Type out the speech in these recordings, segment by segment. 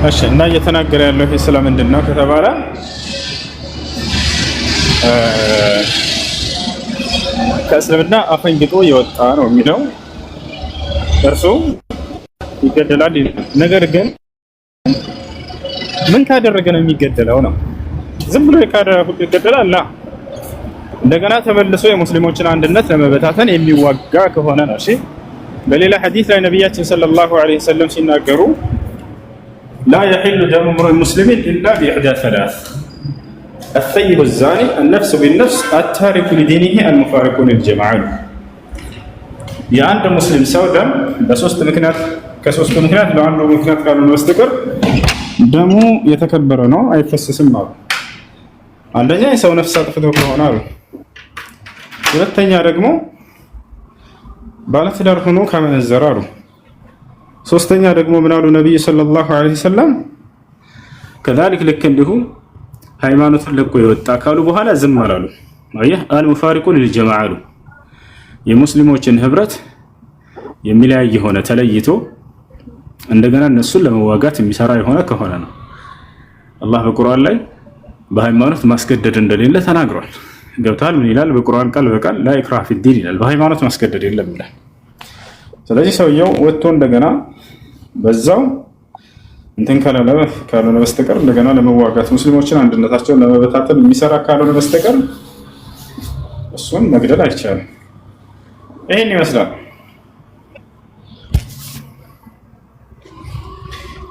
እሺ እና እየተናገረ ያለው ይሄ ስለምንድን ነው ከተባለ ከእስልምና አፈንግጦ የወጣ ነው የሚለው እርሱ ይገደላል። ነገር ግን ምን ካደረገ ነው የሚገደለው ነው? ዝም ብሎ የካደ ሁሉ ይገደላል? እንደገና ተመልሶ የሙስሊሞችን አንድነት ለመበታተን የሚዋጋ ከሆነ ነው። እሺ በሌላ ሐዲስ ላይ ነቢያችን ሰለላሁ ዐለይሂ ወሰለም ሲናገሩ ላ የሒሉ ደሙ እምሪእ ሙስሊሚን ኢላ ቢኢሕዳ ሰላስ አሰይቡ ዛኒ አነፍሱ ቢነፍስ አታሪኩ ሊዲኒሂ አልሙፋሪቁ ሊልጀማዓ። የአንድ ሙስሊም ሰው ደም በሶስት ምክንያት ከሶስቱ ምክንያት ለአንዱ ምክንያት ካልሆነ በስተቀር ደሙ የተከበረ ነው፣ አይፈሰስም አሉ። አንደኛ የሰው ነፍስ አጥፍቶ ከሆነ አሉ። ሁለተኛ ደግሞ ባለትዳር ሆኖ ካመነዘረ አሉ። ሶስተኛ ደግሞ ምን አሉ ነብዩ ሰለላሁ ዐለይሂ ወሰለም ከዛሊክ ልክ እንዲሁ ሃይማኖትን ለቆ የወጣ ካሉ በኋላ ዝም አላሉ። አየህ አልሙፋሪቁ ሊልጀማዓ አሉ። የሙስሊሞችን ህብረት የሚለያይ የሆነ ተለይቶ እንደገና እነሱን ለመዋጋት የሚሰራ የሆነ ከሆነ ነው። አላህ በቁርአን ላይ በሃይማኖት ማስገደድ እንደሌለ ተናግሯል። ገብቷል? ምን ይላል በቁርአን ቃል በቃል ላ ኢክራህ ፊዲን ይላል። በሃይማኖት ማስገደድ የለም ይላል። ስለዚህ ሰውየው ወጥቶ እንደገና በዛው እንትን ካልሆነ በስተቀር እንደገና ለመዋጋት ሙስሊሞችን አንድነታቸውን ለመበታተን የሚሰራ ካልሆነ በስተቀር እሱን መግደል አይቻልም። ይሄን ይመስላል።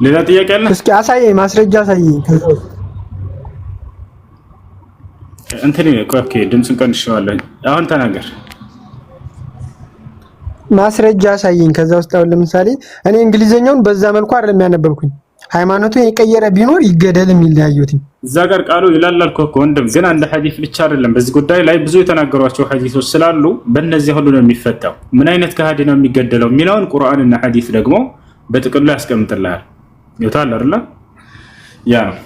ሌላ ጥያቄ አለ? እስኪ አሳየኝ፣ ማስረጃ አሳየኝ። እንትን ኦኬ፣ ድምፅን ቀንሼዋለሁ። አሁን ተናገር። ማስረጃ አሳየኝ። ከዛ ውስጥ አሁን ለምሳሌ እኔ እንግሊዘኛውን በዛ መልኩ አይደለም ያነበብኩኝ። ሃይማኖቱ የቀየረ ቢኖር ይገደል የሚል ያዩትኝ እዛ ጋር ቃሉ ይላል አልኩህ እኮ ወንድም። ግን አንድ ሐዲስ ብቻ አይደለም፣ በዚህ ጉዳይ ላይ ብዙ የተናገሯቸው ሐዲሶች ስላሉ በእነዚህ ሁሉ ነው የሚፈታው። ምን አይነት ከሃዲ ነው የሚገደለው የሚለውን ቁርአንና ሐዲስ ደግሞ በጥቅሉ ያስቀምጥልሃል። ይወጣል አይደል? ያ ነው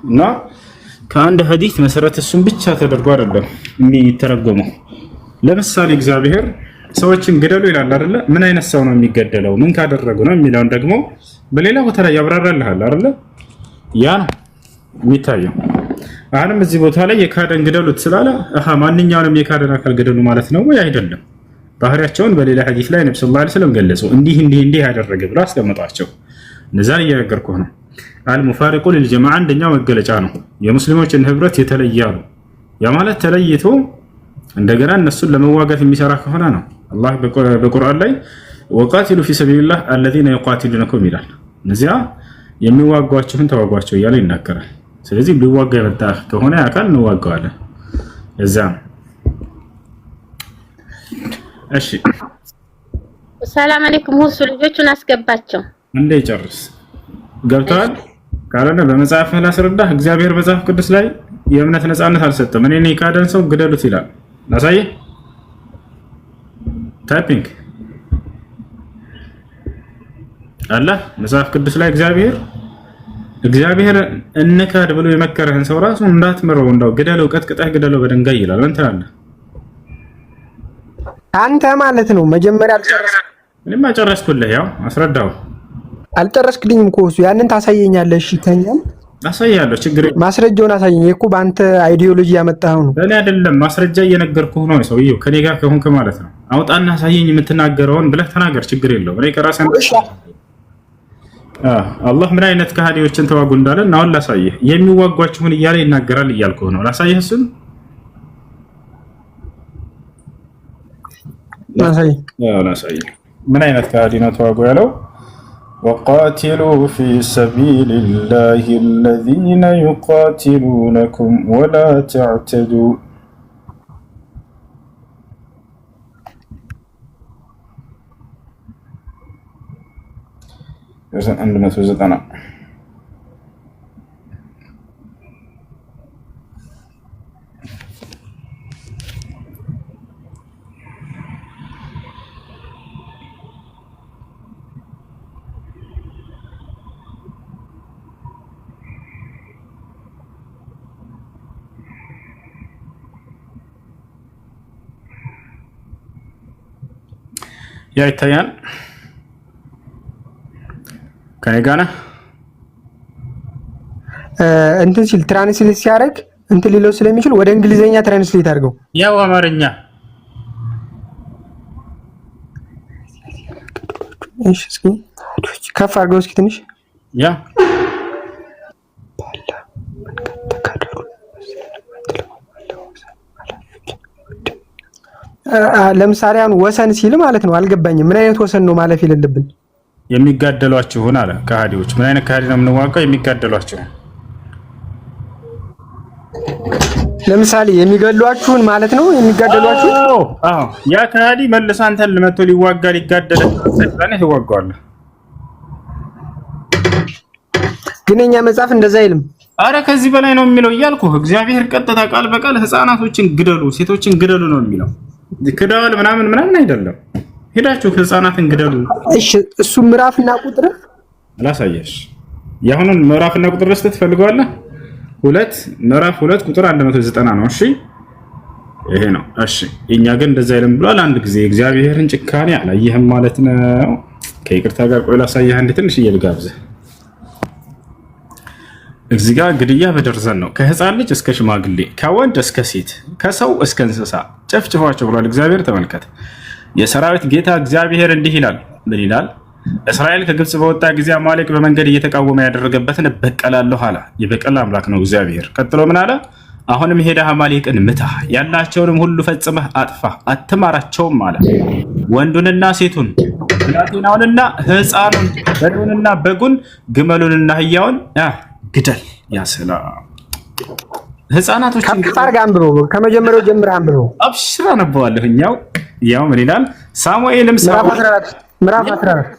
እና ከአንድ ሐዲስ መሰረት እሱን ብቻ ተደርጎ አይደለም የሚተረጎመው። ለምሳሌ እግዚአብሔር ሰዎችን ግደሉ ይላል አይደል? ምን አይነት ሰው ነው የሚገደለው? ምን ካደረጉ ነው የሚለውን ደግሞ በሌላ ቦታ ላይ ያብራራልሃል አይደል? ያ ነው የሚታየው። አሁንም እዚህ ቦታ ላይ የካደን ግደሉት ስላለ ማንኛውንም የካደን አካል ግደሉ ማለት ነው ወይ? አይደለም። ባህሪያቸውን በሌላ ሐዲስ ላይ ነብዩ ሰለላሁ ዐለይሂ ወሰለም ገለጹ። እንዲህ ያደረገ ብሎ አስቀምጧቸው። እነዛን እየነገርኩህ ነው። አልሙፋሪቁ ሊልጀማዓ አንደኛው መገለጫ ነው። የሙስሊሞችን ህብረት የተለየ አሉ። ያ ማለት ተለይቶ እንደገና እነሱን ለመዋጋት የሚሰራ ከሆነ ነው። አላህ በቁርአን ላይ ወቃቲሉ ፊ ሰቢልላህ አለዚነ ዩቃቲሉነኩም ይላል። እነዚያ የሚዋጓችሁን ተዋጓቸው እያለ ይናገራል። ስለዚህ ሊዋጋ የመጣ ከሆነ አካል እንዋጋዋለን። እዛ እሺ፣ ሰላም አለይኩም። ሁሱ ልጆቹን አስገባቸው እንደ ይጨርስ ገብተዋል። ካለነ በመጽሐፍ ላስረዳህ። እግዚአብሔር መጽሐፍ ቅዱስ ላይ የእምነት ነፃነት አልሰጠም። እኔ ካደን ሰው ግደሉት ይላል። ላሳየህ። ታይፒንግ አላህ መጽሐፍ ቅዱስ ላይ እግዚአብሔር እንካድ ብሎ የመከረህን ሰው ራሱ እንዳትመረው እንደው ግደለው፣ ቀጥቅጠህ ግደለው በድንጋይ ይላል። ምን ትላለህ አንተ ማለት ነው? መጀመሪያ አልጨረስኩም። እኔማ ጨረስኩልህ። ያው አስረዳው። አልጨረስክልኝም እኮ እሱ። ያንን ታሳየኛለህ? እሺ ተኛም አሳያለሁ። ችግር ማስረጃውን አሳየኝ እኮ። በአንተ አይዲዮሎጂ ያመጣኸው ነው። እኔ አይደለም ማስረጃ እየነገርኩህ ነው። ሰውዬው ከኔ ጋር ከሆንክ ማለት ነው። አውጣና አሳየኝ የምትናገረውን ብለህ ተናገር። ችግር የለውም። እኔ ከራሴ አላህ ምን አይነት ከሃዲዎችን ተዋጉ እንዳለ እና አሁን ላሳየህ። የሚዋጓችሁን እያለ ይናገራል እያልኩህ ነው። ላሳየህ። እሱን ላሳየህ ምን አይነት ከሃዲ ነው ተዋጉ ያለው። وقاتلوا في سبيل الله الذين يقاتلونكم ولا تعتدوا عندما توزتنا ያ ይታያል። ከኔ ጋር ነህ? እንትን ሲል ትራንስሌት ሲያደርግ እንትን ሊለው ስለሚችል ወደ እንግሊዘኛ ትራንስሌት አድርገው። ያው አማርኛ እሺ፣ እስኪ ከፍ አድርገው እስኪ ትንሽ ያ ለምሳሌ አሁን ወሰን ሲል ማለት ነው። አልገባኝም። ምን አይነት ወሰን ነው ማለፍ የሌለብን? የሚጋደሏችሁን አለ ከሃዲዎች። ምን አይነት ከሃዲ ነው የምንዋጋው? የሚጋደሏችሁን። ለምሳሌ የሚገድሏችሁን ማለት ነው። የሚጋደሏችሁን አዎ፣ ያ ከሃዲ መልሶ አንተን መጥቶ ሊዋጋ ሊጋደለ ስለሆነ ይዋጋዋል። ግን የኛ መጽሐፍ እንደዛ አይልም። አረ ከዚህ በላይ ነው የሚለው እያልኩ እግዚአብሔር ቀጥታ ቃል በቃል ህፃናቶችን ግደሉ፣ ሴቶችን ግደሉ ነው የሚለው። ክዳል ምናምን አይደለም። ሄዳችሁ ህፃናትን ግደሉ። እሺ እሱ ምዕራፍና ቁጥር አላሳየሽ። ያሁኑን ምዕራፍና ቁጥር ልስጥህ ትፈልገዋለህ? ምዕራፍ 2 ቁጥር 190 ነው። እሺ ይሄ ነው። እሺ እኛ ግን እንደዛ አይልም ብሏል። አንድ ጊዜ እግዚአብሔርን ጭካኔ አላየህም ማለት ነው። ከይቅርታ ጋር ቆይ ላሳየህ። አንድ ትንሽ እየልጋብዝህ እዚህ ጋር ግድያ በደርዘን ነው። ከህፃን ልጅ እስከ ሽማግሌ፣ ከወንድ እስከ ሴት፣ ከሰው እስከ እንስሳ ጨፍጭፏቸው ብሏል እግዚአብሔር። ተመልከት። የሰራዊት ጌታ እግዚአብሔር እንዲህ ይላል። ምን ይላል? እስራኤል ከግብፅ በወጣ ጊዜ አማሌቅ በመንገድ እየተቃወመ ያደረገበትን እበቀላለሁ አለ። የበቀል አምላክ ነው እግዚአብሔር። ቀጥሎ ምን አለ? አሁንም ሄደህ አማሌቅን ምታ፣ ያላቸውንም ሁሉ ፈጽመህ አጥፋ፣ አትማራቸውም አለ። ወንዱንና ሴቱን፣ ብላቴናውንና ህፃኑን፣ በሬውንና በጉን፣ ግመሉንና አህያውን ግደል። ያሰላ ህፃናቶችን ከፍታርጋ አንብበው፣ ከመጀመሪያው ጀምረህ አንብበው። አብሽራ ነበዋለሁ። ያው ምን ይላል? ሳሙኤልም ምዕራፍ 14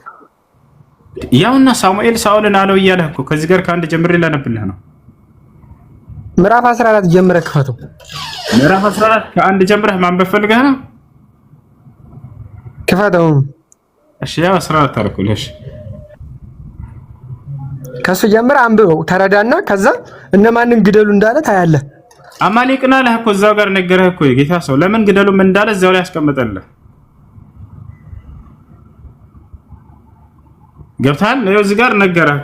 ያውና ሳሙኤል ሳኦልን አለው እያለህ እኮ ከዚህ ጋር ከአንድ ጀምሬ ላነብልህ ነው። ምዕራፍ 14 ጀምረህ ክፈተው። ምዕራፍ 14 ከአንድ ጀምረህ ማንበብ ፈልገህ ነው? ክፈተው። እሺ ያው 14 አልኩልህ። እሺ ከሱ ጀምረህ አንብበው ተረዳና፣ ከዛ እነማንን ግደሉ እንዳለ ታያለህ። አማሌቅና አለህ እኮ እዛው ጋር ነገረህ እኮ የጌታ ሰው። ለምን ግደሉም እንዳለ እዛው ላይ ያስቀምጠልህ። ገብታል? ነው እዚህ ጋር ነገረህ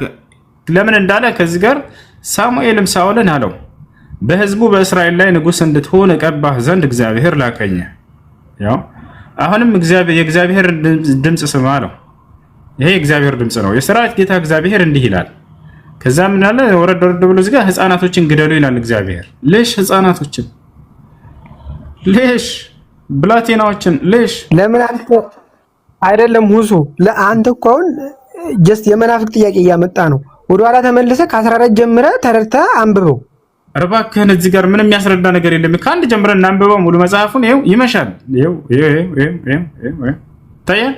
ለምን እንዳለ። ከዚህ ጋር ሳሙኤልም ሳኦልን አለው በሕዝቡ በእስራኤል ላይ ንጉሥ እንድትሆን እቀባህ ዘንድ እግዚአብሔር ላከኝ። ያው አሁንም የእግዚአብሔር ድምፅ ስማ አለው። ይሄ የእግዚአብሔር ድምፅ ነው። የሰራዊት ጌታ እግዚአብሔር እንዲህ ይላል። ከዛ ምን አለ? ወረድ ብሎ እዚህ ጋር ህፃናቶችን ግደሉ ይላል እግዚአብሔር። ልሽ ህፃናቶችን ልሽ ብላቴናዎችን ልሽ ለምን አንተ አይደለም ሁሱ ለአንተ እኮ አሁን ጀስት የመናፍቅ ጥያቄ እያመጣ ነው። ወደኋላ ተመልሰህ ከ14 ጀምረህ ተረድተህ አንብበው። እባክህን እዚህ ጋር ምንም የሚያስረዳ ነገር የለም። ከአንድ ጀምረን እናንብበው ሙሉ መጽሐፉን። ይኸው ይመሻል። ይኸው ታያል።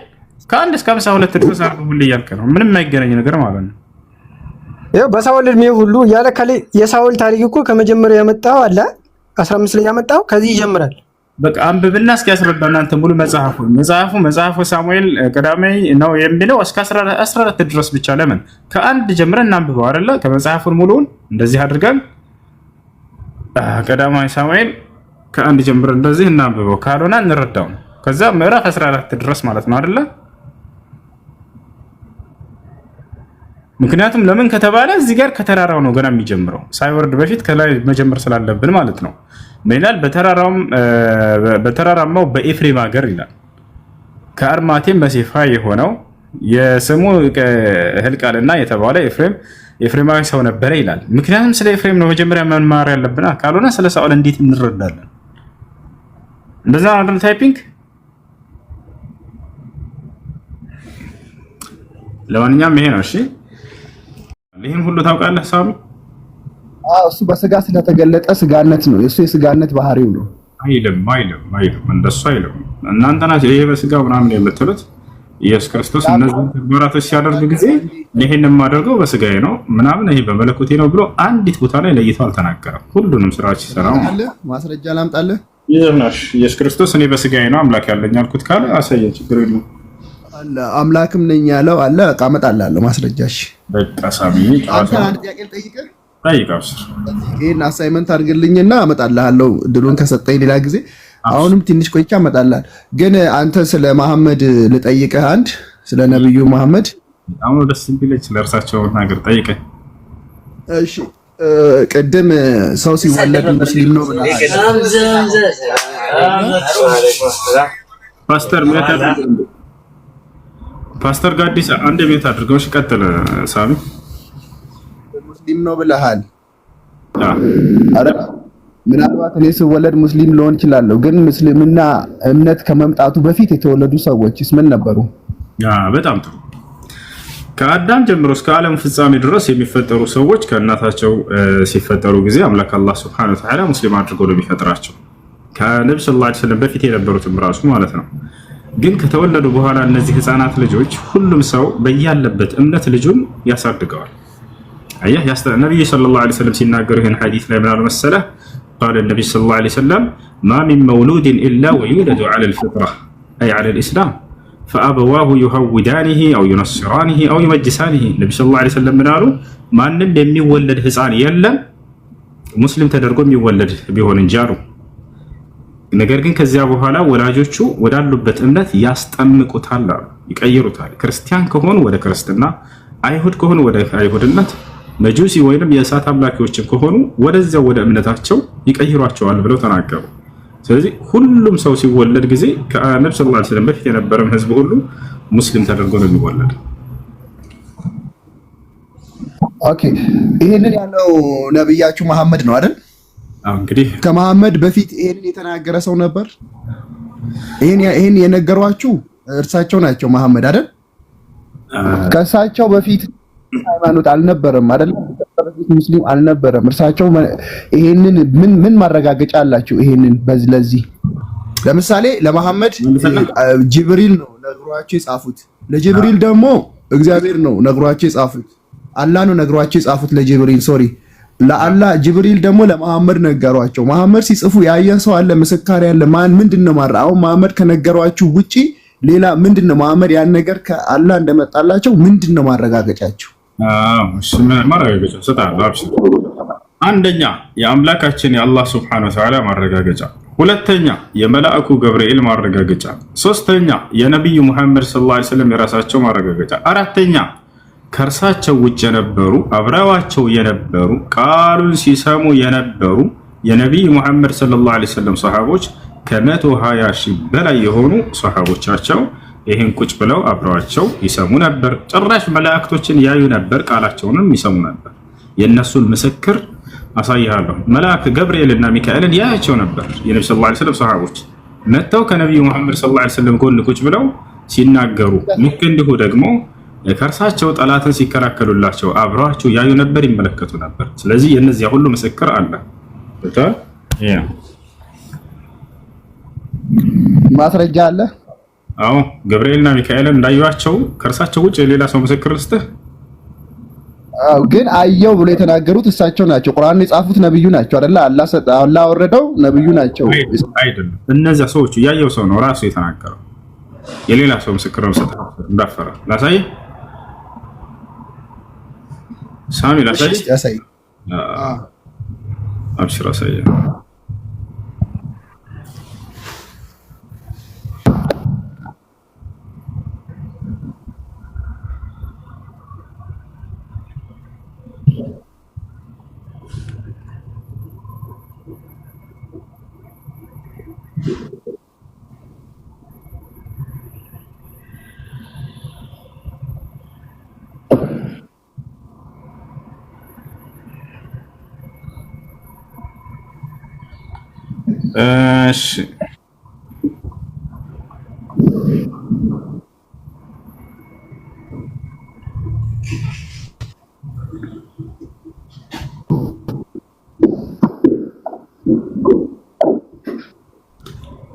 ከአንድ እስከ 52 ድረስ አንብቡልኝ እያልክ ነው። ምንም የማይገናኝ ነገር ማለት ነው። ይኸው በሳውል እድሜ ሁሉ ያለ የሳውል ታሪክ እኮ ከመጀመሪያው ያመጣው አለ 15 ላይ ያመጣው ከዚህ ይጀምራል። በቃ አንብብና እስኪ ያስረዳ እናንተ ሙሉ መጽሐፉ ሳሙኤል ቀዳማዊ ነው የሚለው እስከ 14 ድረስ ብቻ። ለምን ከአንድ ጀምረን እናንብበው አይደለ? ከመጽሐፉን ሙሉውን እንደዚህ አድርገን ቀዳማዊ ሳሙኤል ከአንድ ጀምረን እንደዚህ እናንብበው። ካልሆነ እንረዳው። ከዛ ምዕራፍ 14 ድረስ ማለት ነው አይደለ? ምክንያቱም ለምን ከተባለ እዚህ ጋር ከተራራው ነው ገና የሚጀምረው። ሳይወርድ በፊት ከላይ መጀመር ስላለብን ማለት ነው። ምን ይላል? በተራራማው በኤፍሬም ሀገር ይላል ከአርማቴም በሴፋ የሆነው የስሙ ህልቃልና የተባለ ኤፍሬማዊ ሰው ነበረ ይላል። ምክንያቱም ስለ ኤፍሬም ነው መጀመሪያ መማር ያለብን። ካልሆነ ስለ ሳኦል እንዴት እንረዳለን? እንደዛ አይደል? ታይፒንግ ለማንኛውም ይሄ ነው። እሺ ይሄን ሁሉ ታውቃለህ ሳሚ? እሱ በስጋ ስለተገለጠ ስጋነት ነው። የሱ የስጋነት ባህሪው ነው። አይልም እንደሱ አይልም። እናንተ ናችሁ ይሄ በስጋ ምናምን የምትሉት። ኢየሱስ ክርስቶስ እነዚህ ተግባራቶች ሲያደርግ ጊዜ ይሄን የማደርገው በስጋዬ ነው ምናምን ይሄ በመለኮቴ ነው ብሎ አንዲት ቦታ ላይ ለይቶ አልተናገረም። ሁሉንም ስራዎች ይሰራው። ማስረጃ ላምጣልህ። ይዘናሽ ኢየሱስ ክርስቶስ እኔ በስጋዬ ነው አምላክ ያለኝ አልኩት ካለ አሳየኝ፣ ችግር የለውም። አለ አምላክም ነኝ ያለው አለ። በቃ አመጣልሃለሁ ማስረጃሽ። በቃ ሳሚ አንተ አንድ ጥያቄ ልጠይቅህ። ጠይቃው። ይሄን አሳይመንት አድርግልኝና አመጣልሃለሁ ድሉን ከሰጠኝ ሌላ ጊዜ። አሁንም ትንሽ ቆይቼ አመጣልሃለሁ። ግን አንተ ስለ መሐመድ ልጠይቅህ፣ አንድ ስለ ነብዩ መሐመድ በጣም ደስ የሚለኝ ስለ እርሳቸው ነገር ጠይቀኝ። እሺ ቅድም ሰው ሲወለድ ሙስሊም ነው ብለሃል። ፓስተር ጋዲሳ አንድ ቤት አድርገው ቀጥል። ሳሚ ሙስሊም ነው ብለሃል። አረ ምናልባት እኔ ስወለድ ሙስሊም ልሆን እችላለሁ፣ ግን ሙስሊምና እምነት ከመምጣቱ በፊት የተወለዱ ሰዎችስ ምን ነበሩ? በጣም ጥሩ። ከአዳም ጀምሮ እስከ ዓለም ፍጻሜ ድረስ የሚፈጠሩ ሰዎች ከእናታቸው ሲፈጠሩ ጊዜ አምላክ አላህ ሱብሓነሁ ወተዓላ ሙስሊም አድርጎ ነው የሚፈጥራቸው። ከነብዩ ሰለላሁ ዐለይሂ ወሰለም በፊት የነበሩትም ራሱ ማለት ነው። ግን ከተወለዱ በኋላ እነዚህ ህፃናት ልጆች ሁሉም ሰው በያለበት እምነት ልጁን ያሳድገዋል። አየህ ነብዩ ሰለላሁ ዐለይሂ ወሰለም ሲናገሩ ይህን ሐዲስ ላይ ምን አሉ መሰለህ? ቃለ ነብዩ ሰለላሁ ዐለይሂ ወሰለም ማ ሚን መውሉድን ኢላ ወዩለዱ ዐለል ፊጥራ አይ ዐለል ኢስላም ፈአበዋሁ ዩሀውዳኒሂ አው ዩነስራኒሂ አው ዩመጅሳኒሂ። ነብዩ ሰለላሁ ዐለይሂ ወሰለም ምን አሉ? ማንም የሚወለድ ህፃን የለም ሙስሊም ተደርጎ የሚወለድ ቢሆን እንጂ አሉ። ነገር ግን ከዚያ በኋላ ወላጆቹ ወዳሉበት እምነት ያስጠምቁታል አሉ፣ ይቀይሩታል። ክርስቲያን ከሆኑ ወደ ክርስትና፣ አይሁድ ከሆኑ ወደ አይሁድነት፣ መጁሲ ወይንም የእሳት አምላኪዎችን ከሆኑ ወደዚያው ወደ እምነታቸው ይቀይሯቸዋል ብለው ተናገሩ። ስለዚህ ሁሉም ሰው ሲወለድ ጊዜ ከነብዩ ሰለላሁ ዐለይሂ ወሰለም በፊት የነበረም ህዝብ ሁሉ ሙስሊም ተደርጎ ነው የሚወለድ። ኦኬ፣ ይሄንን ያለው ነብያችሁ መሐመድ ነው አይደል? እንግዲህ ከመሐመድ በፊት ይሄንን የተናገረ ሰው ነበር? ይሄን የነገሯችሁ እርሳቸው ናቸው መሐመድ አይደል? ከእሳቸው በፊት ሃይማኖት አልነበረም አይደል? ሙስሊም አልነበረም። እርሳቸው ይሄንን ምን ማረጋገጫ አላችሁ? ይሄንን ለዚህ ለምሳሌ ለመሐመድ ጅብሪል ነው ነግሯቸው የጻፉት፣ ለጅብሪል ደግሞ እግዚአብሔር ነው ነግሯቸው የጻፉት፣ አላህ ነው ነግሯቸው የጻፉት ለጅብሪል ሶሪ ለአላህ ጅብሪል ደግሞ ለመሐመድ ነገሯቸው። መሐመድ ሲጽፉ ያየን ሰው አለ? ምስካሪ ያለ ማን? ምንድነው አሁን መሐመድ ከነገሯችሁ ውጪ ሌላ ምንድነው? መሐመድ ያን ነገር ከአላህ እንደመጣላቸው ምንድነው ማረጋገጫቸው? እሺ ማረጋገጫ ሰጣለሁ። አብሽር። አንደኛ የአምላካችን የአላህ ሱብሓነሁ ወተዓላ ማረጋገጫ፣ ሁለተኛ የመላእኩ ገብርኤል ማረጋገጫ፣ ሶስተኛ የነብዩ መሐመድ ሰለላሁ ዐለይሂ ወሰለም የራሳቸው ማረጋገጫ፣ አራተኛ ከእርሳቸው ውጭ የነበሩ አብረዋቸው የነበሩ ቃሉን ሲሰሙ የነበሩ የነቢይ ሙሐመድ ሰለላሁ ዐለይሂ ወሰለም ሰሃቦች ከ120 ሺህ በላይ የሆኑ ሰሃቦቻቸው ይህን ቁጭ ብለው አብረዋቸው ይሰሙ ነበር። ጭራሽ መላእክቶችን ያዩ ነበር፣ ቃላቸውንም ይሰሙ ነበር። የእነሱን ምስክር አሳይሃለሁ። መልአክ ገብርኤልና ሚካኤልን ያያቸው ነበር። የነብዩ ሰለላሁ ዐለይሂ ወሰለም ሰሃቦች መጥተው ከነቢዩ ሙሐመድ ሰለላሁ ዐለይሂ ወሰለም ጎን ቁጭ ብለው ሲናገሩ፣ ልክ እንዲሁ ደግሞ ከእርሳቸው ጠላትን ሲከላከሉላቸው አብረዋቸው ያዩ ነበር፣ ይመለከቱ ነበር። ስለዚህ የነዚያ ሁሉ ምስክር አለ። ማስረጃ አለ። አዎ ገብርኤልና ሚካኤልን እንዳዩዋቸው ከእርሳቸው ውጭ የሌላ ሰው ምስክር ልስጥህ? አዎ ግን አየው ብሎ የተናገሩት እሳቸው ናቸው። ቁርአን የጻፉት ነብዩ ናቸው አይደለ? አላህ ወረደው ነብዩ ናቸው አይደለም። እነዚያ ሰዎች ያየው ሰው ነው ራሱ የተናገረው። የሌላ ሰው ምስክር ነው። ሰጣ እንዳፈራ ላሳይ ሳሚ ላሳይ። አብሽር አሳይ።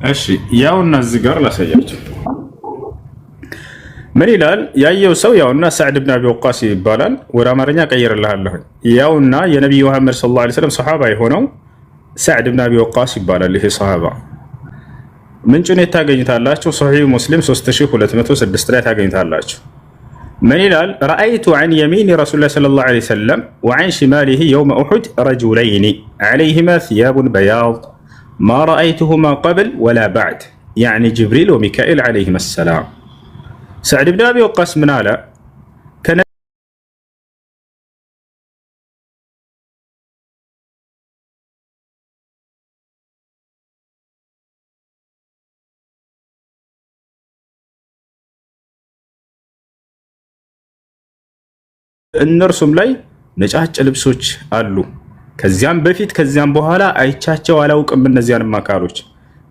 እሺ ያውና እዚህ ጋር ላሳያችሁ። ምን ይላል? ያየው ሰው ያውና ሰዕድ ብን አቢ ወቃስ ይባላል። ወደ አማርኛ ቀይርልሃለሁ። ያውና የነብዩ መሐመድ ሰለላሁ ዐለይሂ ወሰለም ሰሃባ የሆነው ሰዕድ ብን አቢ ወቃስ ይባላል። ይሄ ሰሃባ ምንጩን ታገኙታላችሁ። ሶሒህ ሙስሊም 3206 ላይ ታገኙታላችሁ። ምን ይላል? ረአይቱ ዐን የሚኒ ረሱሊላህ ሰለላሁ ዐለይሂ ወሰለም ወዐን ሽማሊሂ የውመ ኡሑድ ረጁለይኒ ዐለይሂማ ሲያቡን በያድ ማ ረአይቱሁማ ቀብል ወላ በዕድ ያዕኒ ጅብሪል ወሚካኤል ዐለይሂማ ሰላም። ሰዕድ ብን አቢ ወቃስ ምን አለ? እነርሱም ላይ ነጫጭ ልብሶች አሉ። ከዚያም በፊት ከዚያም በኋላ አይቻቸው አላውቅም እነዚያንም አካሎች።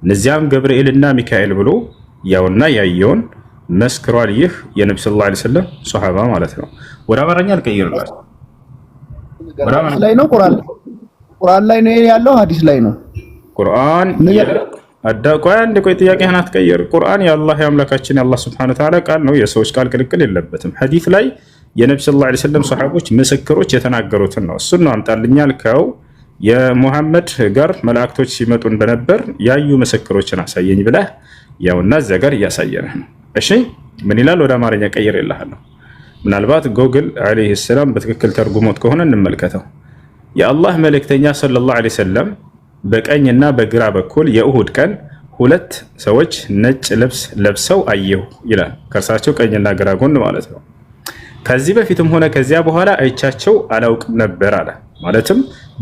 እነዚያም ገብርኤልና ሚካኤል ብሎ ያውና ያየውን መስክሯል። ይህ የነብዩ ሰለላሁ ዐለይሂ ወሰለም ሱሐባ ማለት ነው። ወደ አማርኛ አልቀይርላችሁ። ላይ ነው ቁርአን ላይ ነው ያለው፣ ሐዲስ ላይ ነው ቁርአን ቆይ አንድ ቆይ ጥያቄህን አትቀይር። ቁርአን የአላህ የአምላካችን የአላህ ሱብሓነሁ ወተዓላ ቃል ነው። የሰዎች ቃል ቅልቅል የለበትም። ሐዲስ ላይ የነብዩ ሰለላሁ ዐለይሂ ወሰለም ሱሐቦች ምስክሮች የተናገሩትን ነው። እሱን ነው አምጣልኝ ያልከው። የሙሐመድ ጋር መላእክቶች ሲመጡ እንደነበር ያዩ ምስክሮችን አሳየኝ ብለህ ያውና እዚያ ጋር እያሳየንህ ነው። እሺ ምን ይላል? ወደ አማርኛ ቀይር ይልሃለሁ። ምናልባት ጎግል ዐለይሂ ሰላም በትክክል ተርጉሞት ከሆነ እንመልከተው። የአላህ መልእክተኛ ሰለላሁ ዐለይሂ ወሰለም በቀኝና በግራ በኩል የእሁድ ቀን ሁለት ሰዎች ነጭ ልብስ ለብሰው አየሁ ይላል። ከእርሳቸው ቀኝና ግራ ጎን ማለት ነው። ከዚህ በፊትም ሆነ ከዚያ በኋላ አይቻቸው አላውቅም ነበር አለ። ማለትም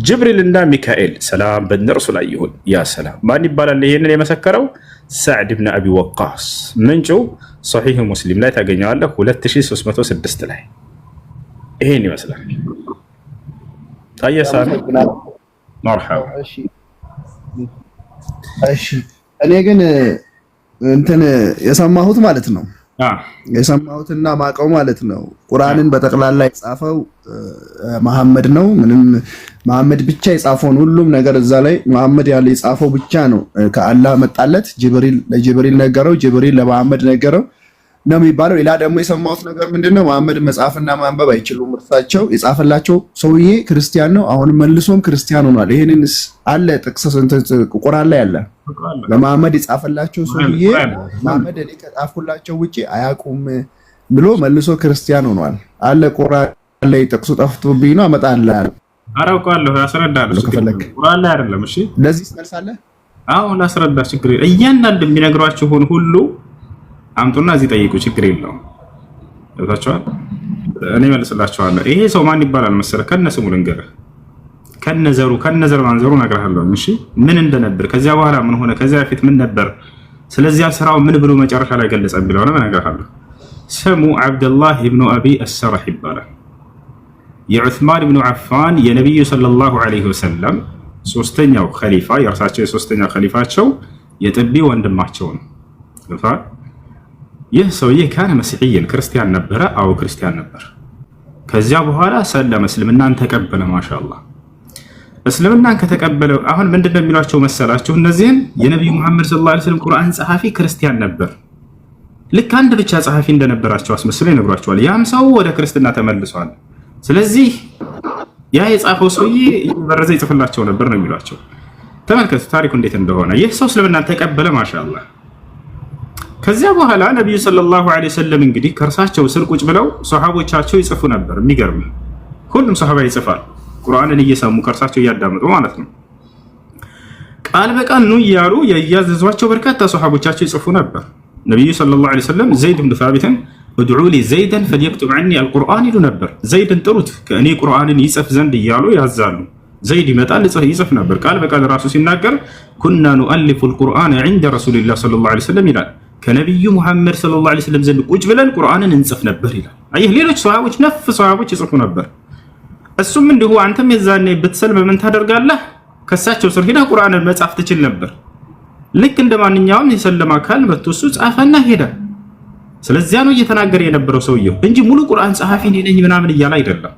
ጅብሪልና ሚካኤል ሰላም በእነርሱ ላይ ይሁን። ያ ሰላም ማን ይባላል? ይሄንን የመሰከረው ሳዕድ ብን አቢ ወቃስ። ምንጩ ሶሒህ ሙስሊም ላይ ታገኘዋለህ 2306 ላይ። ይሄን ይመስላል። ታየሳ መርሐባ። እሺ እኔ ግን እንትን የሰማሁት ማለት ነው የሰማሁትና ማቀው ማለት ነው ቁርአንን በጠቅላላ የጻፈው መሐመድ ነው። ምንም መሐመድ ብቻ የጻፈውን ሁሉም ነገር እዛ ላይ መሐመድ ያለ የጻፈው ብቻ ነው። ከአላህ መጣለት፣ ለጅብሪል ነገረው፣ ጅብሪል ለመሐመድ ነገረው ነው የሚባለው። ሌላ ደግሞ የሰማሁት ነገር ምንድነው? መሐመድ መጻፍና ማንበብ አይችሉም። እርሳቸው የጻፈላቸው ሰውዬ ክርስቲያን ነው። አሁን መልሶም ክርስቲያን ሆኗል። ይሄንንስ አለ ጥቅስ ቁርአን ላይ አለ። ለመሐመድ የጻፈላቸው ሰውዬ መሐመድ እኔ ከጻፍኩላቸው ውጪ አያውቁም ብሎ መልሶ ክርስቲያን ሆኗል። አለ ቁርአን ላይ ጥቅሱ ጠፍቶብኝ ነው አመጣልሃለሁ። አራውቃለሁ፣ ያስረዳለሁ። ቁርአን ላይ አይደለም። እሺ ለዚህ ትመልሳለህ? አዎ ላስረዳ፣ ችግር የለም። እያንዳንዱ የሚነግሯችሁን ሁሉ አምጡና እዚህ ጠይቁ፣ ችግር የለውም። ታውቃችኋል፣ እኔ መልስላችኋለሁ። ይሄ ሰው ማን ይባላል መሰለህ? ከነስሙ ልንገርህ፣ ከነዘር ማንዘሩ እነግርሃለሁ። እሺ ምን እንደነበር፣ ከዚያ በኋላ ምን ሆነ፣ ከዚያ በፊት ምን ነበር፣ ስለዚያ ስራው ምን ብሎ መጨረሻ ላይ ገለጸ ቢለው ነው እነግርሃለሁ። ስሙ አብደላህ ኢብኑ አቢ አሰረህ ይባላል። የዑስማን ኢብኑ አፋን የነብዩ ሰለላሁ ዐለይሂ ወሰለም ሶስተኛው ኸሊፋ፣ የእርሳቸው የሶስተኛው ኸሊፋቸው የጥቢ ወንድማቸው ነው። ይህ ሰውዬ ካነ መስዒየን ክርስቲያን ነበረ። አዎ ክርስቲያን ነበር። ከዚያ በኋላ ሰለመ፣ እስልምናን ተቀበለ። ማሻአላህ እስልምናን ከተቀበለ አሁን ምንድነው የሚሏቸው መሰላችሁ? እነዚህን የነብዩ መሐመድ ሰለላሁ ዐለይሂ ወሰለም ቁርአን ጸሐፊ ክርስቲያን ነበር። ልክ አንድ ብቻ ጸሐፊ እንደነበራቸው አስመስለው ይነግሯቸዋል። ያም ሰው ወደ ክርስትና ተመልሷል። ስለዚህ ያ የጻፈው ሰውዬ እየበረዘ ይጽፍላቸው ነበር ነው የሚሏቸው። ተመልከቱ ታሪኩ እንዴት እንደሆነ። ይህ ሰው እስልምናን ተቀበለ። ማሻአላህ ከዚያ በኋላ ነብዩ ሰለላሁ ዐለይሂ ወሰለም እንግዲህ ከእርሳቸው ስር ቁጭ ብለው ሷሃቦቻቸው ይጽፉ ነበር። የሚገርም ሁሉም ሷሃባ ይጽፋል፣ ቁርአንን እየሰሙ ከእርሳቸው እያዳመጡ ማለት ነው። ቃል በቃል ነው እያሉ የያዘዟቸው በርካታ ሷሃቦቻቸው ይጽፉ ነበር። ነብዩ ሰለላሁ ዐለይሂ ወሰለም ዘይድ ብን ሳቢትን ادዑ ሊ ዘይደን ፈልየክቱብ ዐኒ አልቁርአን ይሉ ነበር። ዘይድን ጥሩት ከእኔ ቁርአንን ይጽፍ ዘንድ እያሉ ያዛሉ። ዘይድ ይመጣል ይጽፍ ነበር። ቃል በቃል ራሱ ሲናገር ኩና ኑአሊፉ አልቁርአን ዐንደ ረሱሊላህ ሰለላሁ ዐለይሂ ወሰለም ይላል። ከነብዩ ሙሐመድ ሰለላሁ ዐለይሂ ወሰለም ዘንድ ቁጭ ብለን ቁርአንን እንጽፍ ነበር ይላል። አየህ ሌሎች ሷሃቦች ነፍ ሷሃቦች ይጽፉ ነበር። እሱም እንዲሁ አንተም የዛኔ ብትሰልም ምን ታደርጋለህ? ከሳቸው ስር ሄደህ ቁርአንን መጻፍ ትችል ነበር። ልክ እንደ ማንኛውም የሰለማ አካል መጥቶ እሱ ጻፈና ሄደ። ስለዚያ ነው እየተናገረ የነበረው ሰውየው እንጂ ሙሉ ቁርአን ጸሐፊ ነኝ ምናምን እያለ አይደለም።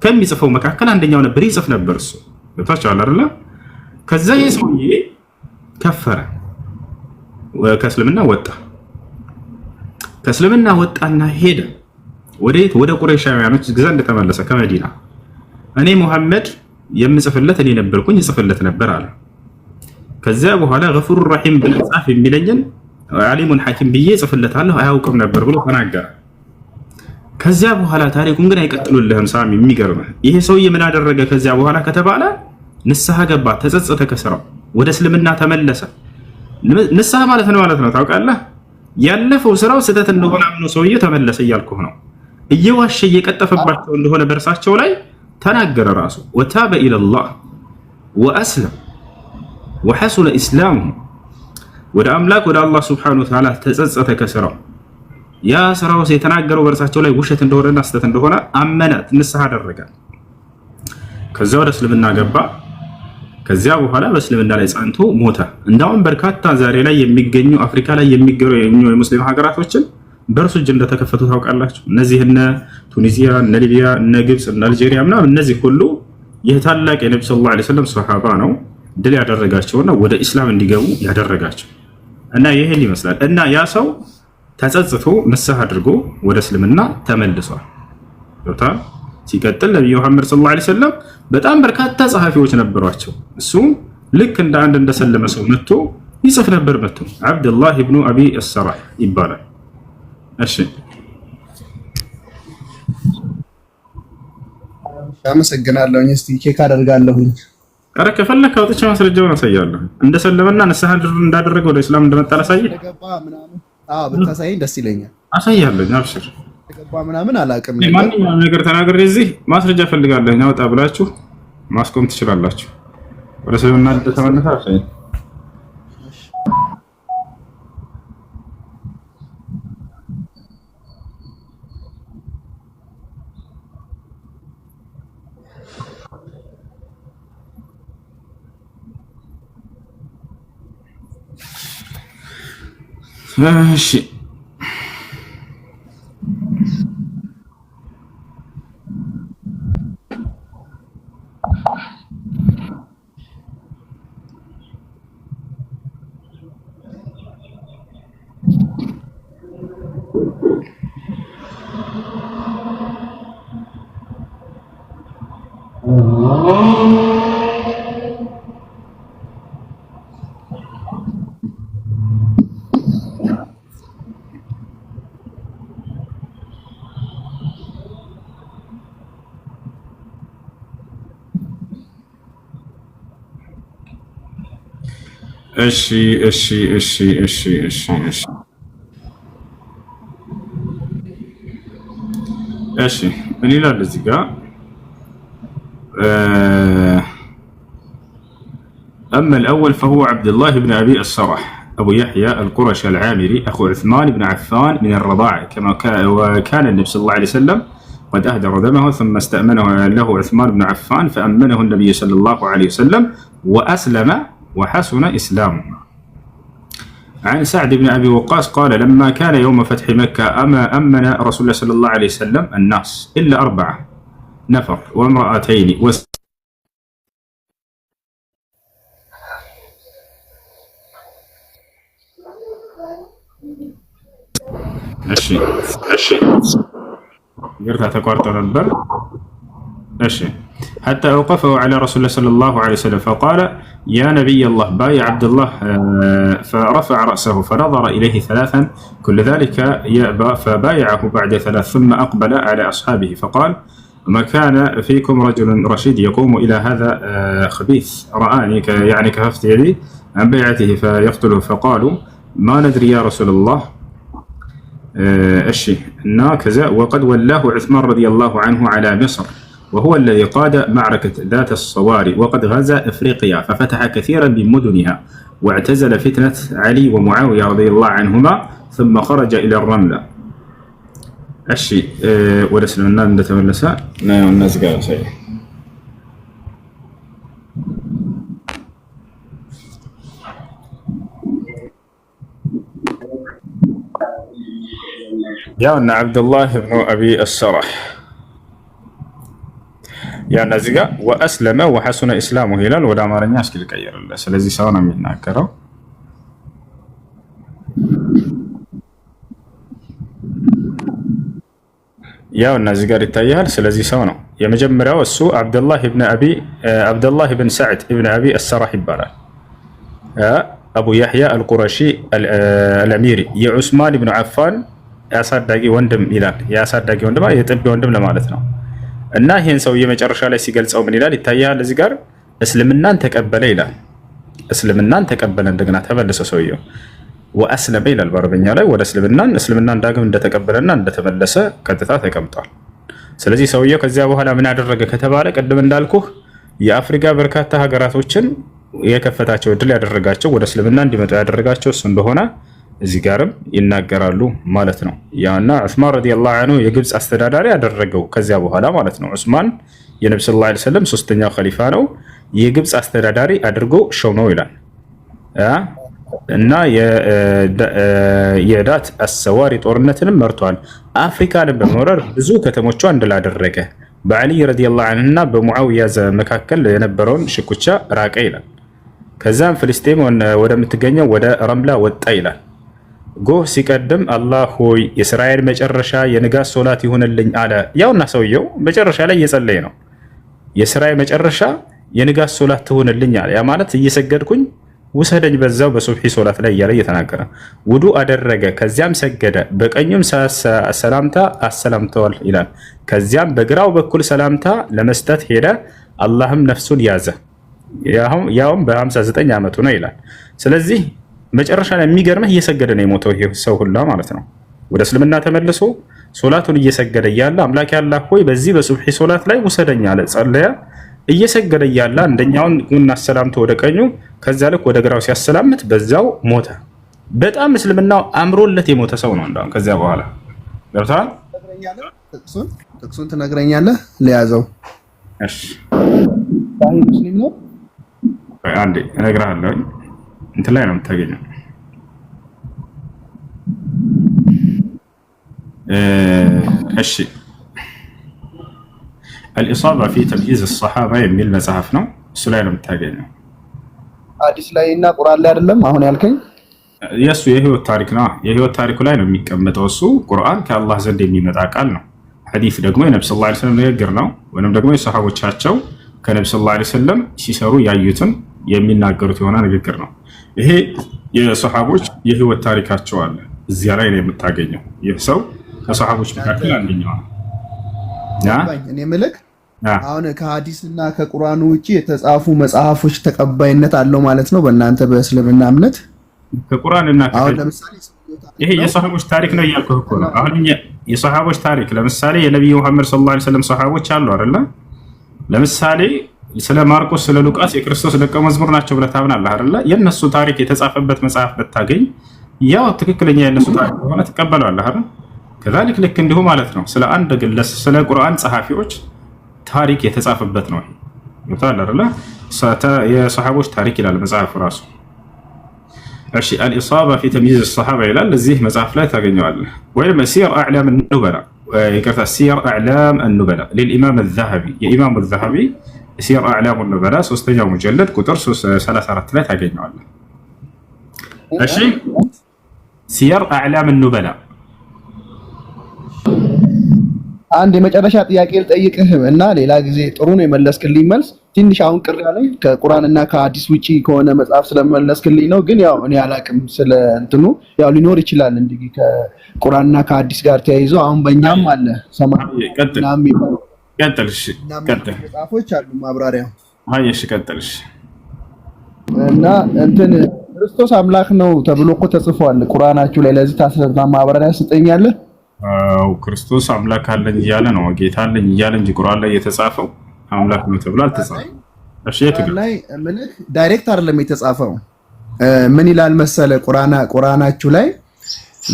ከሚጽፈው መካከል አንደኛው ነበር፣ ይጽፍ ነበር እሱ። ወጣቻለ አይደለ? ከዛ የሰውዬ ከፈረ፣ ከእስልምና ወጣ። ከእስልምና ወጣና ሄደ ወዴት? ወደ ቁረይሻውያኖች ግዛ እንደተመለሰ ከመዲና እኔ ሙሐመድ የምጽፍለት እኔ ነበርኩኝ ይጽፍለት ነበር አለ። ከዚያ በኋላ ገፉር ረሒም ብለህ ጻፍ የሚለኝን ዓሊሙን ሐኪም ብዬ ጽፍለታለሁ አያውቅም ነበር ብሎ ተናገረ። ከዚያ በኋላ ታሪኩን ግን አይቀጥሉልህም ሳሚ። የሚገርምህ ይሄ ሰውዬ ምን አደረገ ከዚያ በኋላ ከተባለ ንስሐ ገባ፣ ተጸጸተ፣ ከስራው ወደ እስልምና ተመለሰ። ንስሐ ማለት ነው ታውቃለህ? ያለፈው ስራው ስህተት እንደሆነ አምኖ ሰውዬ ተመለሰ እያልኩህ ነው። እየዋሸ እየቀጠፈባቸው እንደሆነ በእርሳቸው ላይ ተናገረ ራሱ። ወታበ ኢለላህ ወአስለም ወሐሱነ ኢስላሙሁ ወደ አምላክ ወደ አላህ ሱብሓነሁ ወተዓላ ተጸጸተ ከስራው። ያ ስራው የተናገረው በእርሳቸው ላይ ውሸት እንደሆነና ስተት እንደሆነ አመነ፣ ንስሐ አደረገ። ከዛ ወደ እስልምና ገባ። ከዚያ በኋላ በእስልምና ላይ ጸንቶ ሞተ። እንዳውም በርካታ ዛሬ ላይ የሚገኙ አፍሪካ ላይ የሚገኙ የሙስሊም ሀገራቶችን በእርሱ እጅ እንደተከፈቱ ታውቃላችሁ። እነዚህ እነ ቱኒዚያ፣ እነ ሊቢያ፣ እነ ግብፅ፣ እነ አልጄሪያ ምናምን እነዚህ ሁሉ ይህ ታላቅ የነቢ ሰለላሁ ዐለይሂ ወሰለም ሶሐባ ነው ድል ያደረጋቸውና ወደ ኢስላም እንዲገቡ ያደረጋቸው እና ይህን ይመስላል። እና ያ ሰው ተጸጽቶ ንስሐ አድርጎ ወደ እስልምና ተመልሷል። ሲቀጥል ነብዩ መሐመድ ሰለላሁ ዐለይሂ ወሰለም በጣም በርካታ ጸሐፊዎች ነበሯቸው። እሱ ልክ እንደ አንድ እንደሰለመ ሰው መጥቶ ይጽፍ ነበር። መጥቶ አብዱላህ ኢብኑ አቢ አስሰራህ ይባላል። እሺ አመሰግናለሁኝ። እስቲ ቼክ አደርጋለሁኝ። ኧረ ከፈለክ አውጥቼ ማስረጃውን አሳያለሁ። እንደሰለመና ንስሐ እንዳደረገ ወደ እስላም እንደመጣ ላሳይህ። አዎ ብታሳይኝ ደስ ይለኛል። አሳያለሁ። አብሽር ተገባ ምናምን አላውቅም። ማንኛውም ነገር ተናግሬ እዚህ ማስረጃ ፈልጋለሁ አውጣ ብላችሁ ማስቆም ትችላላችሁ። ወደ እስልምና እንደተመለሰ አሳይ። እሺ ምን ይላል እዚህ ጋር? أما الأول فهو عبد الله بن أبي السرح أبو يحيى القرشي العامري أخو عثمان بن عفان من الرضاعة وكان النبي صلى الله عليه وسلم قد أهدر دمه ثم استأمنه له عثمان بن عفان فأمنه النبي صلى الله عليه وسلم وأسلم وحسن إسلامه. عن سعد بن أبي وقاص قال لما كان يوم فتح مكة أمن رسول الله صلى الله عليه وسلم الناس إلا 4 نفر وامرأتين قرتها تقارط نبر حتى أوقفه على رسول الله صلى الله عليه وسلم فقال يا نبي الله بايع عبد الله فرفع رأسه فنظر إليه 3 كل ذلك يأبى فبايعه بعد 3 ثم أقبل على أصحابه فقال ما كان فيكم رجل رشيد يقوم إلى هذا خبيث رآني يعني كففت يدي عن بيعته فيقتله فقالوا ما ندري يا رسول الله كذا وقد ولاه عثمان رضي الله عنه على مصر وهو الذي قاد معركة ذات الصواري وقد غزا إفريقيا ففتح كثيرا من مدنها واعتزل فتنة علي ومعاوية رضي الله عنهما ثم خرج إلى الرملة. ورسل من الناس نتملسا الناس قالوا شيء. جاءنا عبد الله بن أبي السرح يعني نزقة وأسلم وحسن إسلامه هلال ولا ما رنياش كل كير الله سلزي سوانا من ناكره يا النزقة رتيال سلزي سوانا يا مجمرة والسوء عبد الله بن سعد ابن أبي السرح بارا أبو يحيى القرشي الأميري يا عثمان بن عفان ያሳዳጊ ወንድም ይላል። ያሳዳጊ ወንድም የጥቢ ወንድም ለማለት ነው። እና ይሄን ሰውዬ መጨረሻ ላይ ሲገልጸው ምን ይላል ይታያል እዚህ ጋር እስልምናን ተቀበለ ይላል። እስልምናን ተቀበለ እንደገና ተመለሰ ሰውየው ወአስለመ ይላል በአረበኛ ላይ ወደ እስልምናን ዳግም እንደተቀበለና እንደተመለሰ ቀጥታ ተቀምጧል። ስለዚህ ሰውየው ከዚያ በኋላ ምን አደረገ ከተባለ ቅድም እንዳልኩህ የአፍሪካ በርካታ ሀገራቶችን የከፈታቸው እድል ያደረጋቸው ወደ እስልምና እንዲመጡ ያደረጋቸው እሱ እንደሆነ እዚህ ጋርም ይናገራሉ ማለት ነው። ያና ዑስማን ረዲየላሁ ዐንሁ የግብፅ አስተዳዳሪ ያደረገው ከዚያ በኋላ ማለት ነው። ዑስማን የነብዩ ሰለላሁ ዐለይሂ ወሰለም ሶስተኛው ኸሊፋ ነው። የግብፅ አስተዳዳሪ አድርጎ ሾመው ይላል እና የዳት አሰዋሪ ጦርነትንም መርቷል። አፍሪካንም በመውረር ብዙ ከተሞቿ እንድላደረገ በአሊ ረዲየላሁ ዐንሁና በሙዓዊያ መካከል የነበረውን ሽኩቻ ራቀ ይላል። ከዛም ፍልስጤም ወደምትገኘው ወደ ረምላ ወጣ ይላል። ጎህ ሲቀድም አላህ ሆይ የእስራኤል መጨረሻ የንጋት ሶላት ይሁንልኝ አለ። ያውና ሰውየው መጨረሻ ላይ እየጸለየ ነው። የእስራኤል መጨረሻ የንጋት ሶላት ትሁንልኝ አለ። ያ ማለት እየሰገድኩኝ ውሰደኝ በዛው በሱብሒ ሶላት ላይ እያለ እየተናገረ ውዱ አደረገ። ከዚያም ሰገደ። በቀኙም ሰላምታ አሰላምተዋል ይላል። ከዚያም በግራው በኩል ሰላምታ ለመስጠት ሄደ። አላህም ነፍሱን ያዘ። ያውም በ59 ዓመቱ ነው ይላል። ስለዚህ መጨረሻ ላይ የሚገርምህ እየሰገደ ነው የሞተው ይሄ ሰው ሁላ ማለት ነው። ወደ እስልምና ተመልሶ ሶላቱን እየሰገደ እያለ አምላክ ያላህ ሆይ በዚህ በሱብሒ ሶላት ላይ ውሰደኝ አለ። ጸለየ። እየሰገደ እያለ አንደኛውን ጎን አሰላምቶ ወደ ቀኙ፣ ከዛ ልክ ወደ ግራው ሲያሰላምት በዛው ሞተ። በጣም እስልምናው አምሮለት የሞተ ሰው ነው። እንደውም ከዚያ በኋላ ገብቷል። ጥቅሱን ትነግረኛለህ? ለያዘው እሺ፣ ሙስሊም ነው። አንዴ እነግርሃለሁ። እንትን ላይ ነው የምታገኘው። እሺ አልኢሳባ ፊ ተምይዝ الصحابة የሚል መጽሐፍ ነው። እሱ ላይ ነው የምታገኘው። ሐዲስ ላይ እና ቁርአን ላይ አይደለም አሁን ያልከኝ? የሱ የህይወት ታሪክ ነው። የህይወት ታሪኩ ላይ ነው የሚቀመጠው። እሱ ቁርአን ከአላህ ዘንድ የሚመጣ ቃል ነው። ሐዲስ ደግሞ የነብዩ ሰለላሁ ዐለይሂ ወሰለም ንግግር ነው፣ ወይንም ደግሞ የሰሃቦቻቸው ከነብዩ ሰለላሁ ዐለይሂ ወሰለም ሲሰሩ ያዩትን የሚናገሩት የሆነ ንግግር ነው። ይሄ የሰሃቦች የህይወት ታሪካቸው አለ እዚያ ላይ ነው የምታገኘው። ይህ ሰው ከሰሃቦች መካከል አንደኛው ነው። እኔ ምልክ አሁን ከሐዲስና ከቁርአኑ ውጪ የተጻፉ መጽሐፎች ተቀባይነት አለው ማለት ነው በእናንተ በእስልምና እምነት? ከቁርአንና ይሄ የሰሃቦች ታሪክ ነው እያልኩህ እኮ ነው። አሁን የሰሃቦች ታሪክ ለምሳሌ የነብዩ መሐመድ ሰለላሁ ዐለይሂ ወሰለም ሰሃቦች አሉ አይደለ? ለምሳሌ ስለ ማርቆስ ስለ ሉቃስ የክርስቶስ ደቀ መዝሙር ናቸው ብለህ ታምናለህ አይደለ? የነሱ ታሪክ የተጻፈበት መጽሐፍ ብታገኝ ያው ትክክለኛ የነሱ ታሪክ ሆነ ትቀበላለህ አይደል? ከዛልክ ልክ እንዲሁ ማለት ነው ስለ አንድ ግለሰብ ስለ ቁርአን ጸሐፊዎች ታሪክ የተጻፈበት ነው። ይታል አይደለ? የሰሃቦች ታሪክ ይላል መጽሐፉ ራሱ። እሺ አልኢሳባ ፊ ተምይዝ الصحابة ይላል እዚህ መጽሐፍ ላይ ታገኘዋለህ። ወይም ሲር አዕላም النبلاء ይቅርታ ሲር አዕላም النبلاء للامام الذهبي የኢማሙ الذهبي ሲር አዕላም النبلاء ሶስተኛው ሙጀለድ ቁጥር 34 ላይ ታገኘዋለህ። እሺ ሲር አዕላም النبلاء አንድ የመጨረሻ ጥያቄ ልጠይቅህ እና ሌላ ጊዜ ጥሩ ነው የመለስክልኝ መልስ። ትንሽ አሁን ቅር ያለኝ ከቁርአንና ከሐዲስ ውጪ ከሆነ መጽሐፍ ስለመለስክልኝ ነው። ግን ያው እኔ አላቅም ስለ እንትኑ ያው ሊኖር ይችላል እንዲህ ከቁርአንና ከሐዲስ ጋር ተያይዞ አሁን በእኛም አለ ሰማይ ቀጥልሽ መጽሐፎች አሉ ማብራሪያ። እሺ ቀጥልሽ እና እንትን ክርስቶስ አምላክ ነው ተብሎ እኮ ተጽፏል ቁርአናችሁ ላይ። ለዚህ ታስረዳ ማብራሪያ ስጠኛለህ? ክርስቶስ አምላክ አለኝ እያለ ነው ጌታ አለኝ እያለ እንጂ ቁርአን ላይ የተጻፈው አምላክ ነው ተብሎ አልተጻፈም። እሺ ላይ ምንህ ዳይሬክት አይደለም የተጻፈው። ምን ይላል መሰለ ቁርአናችሁ ላይ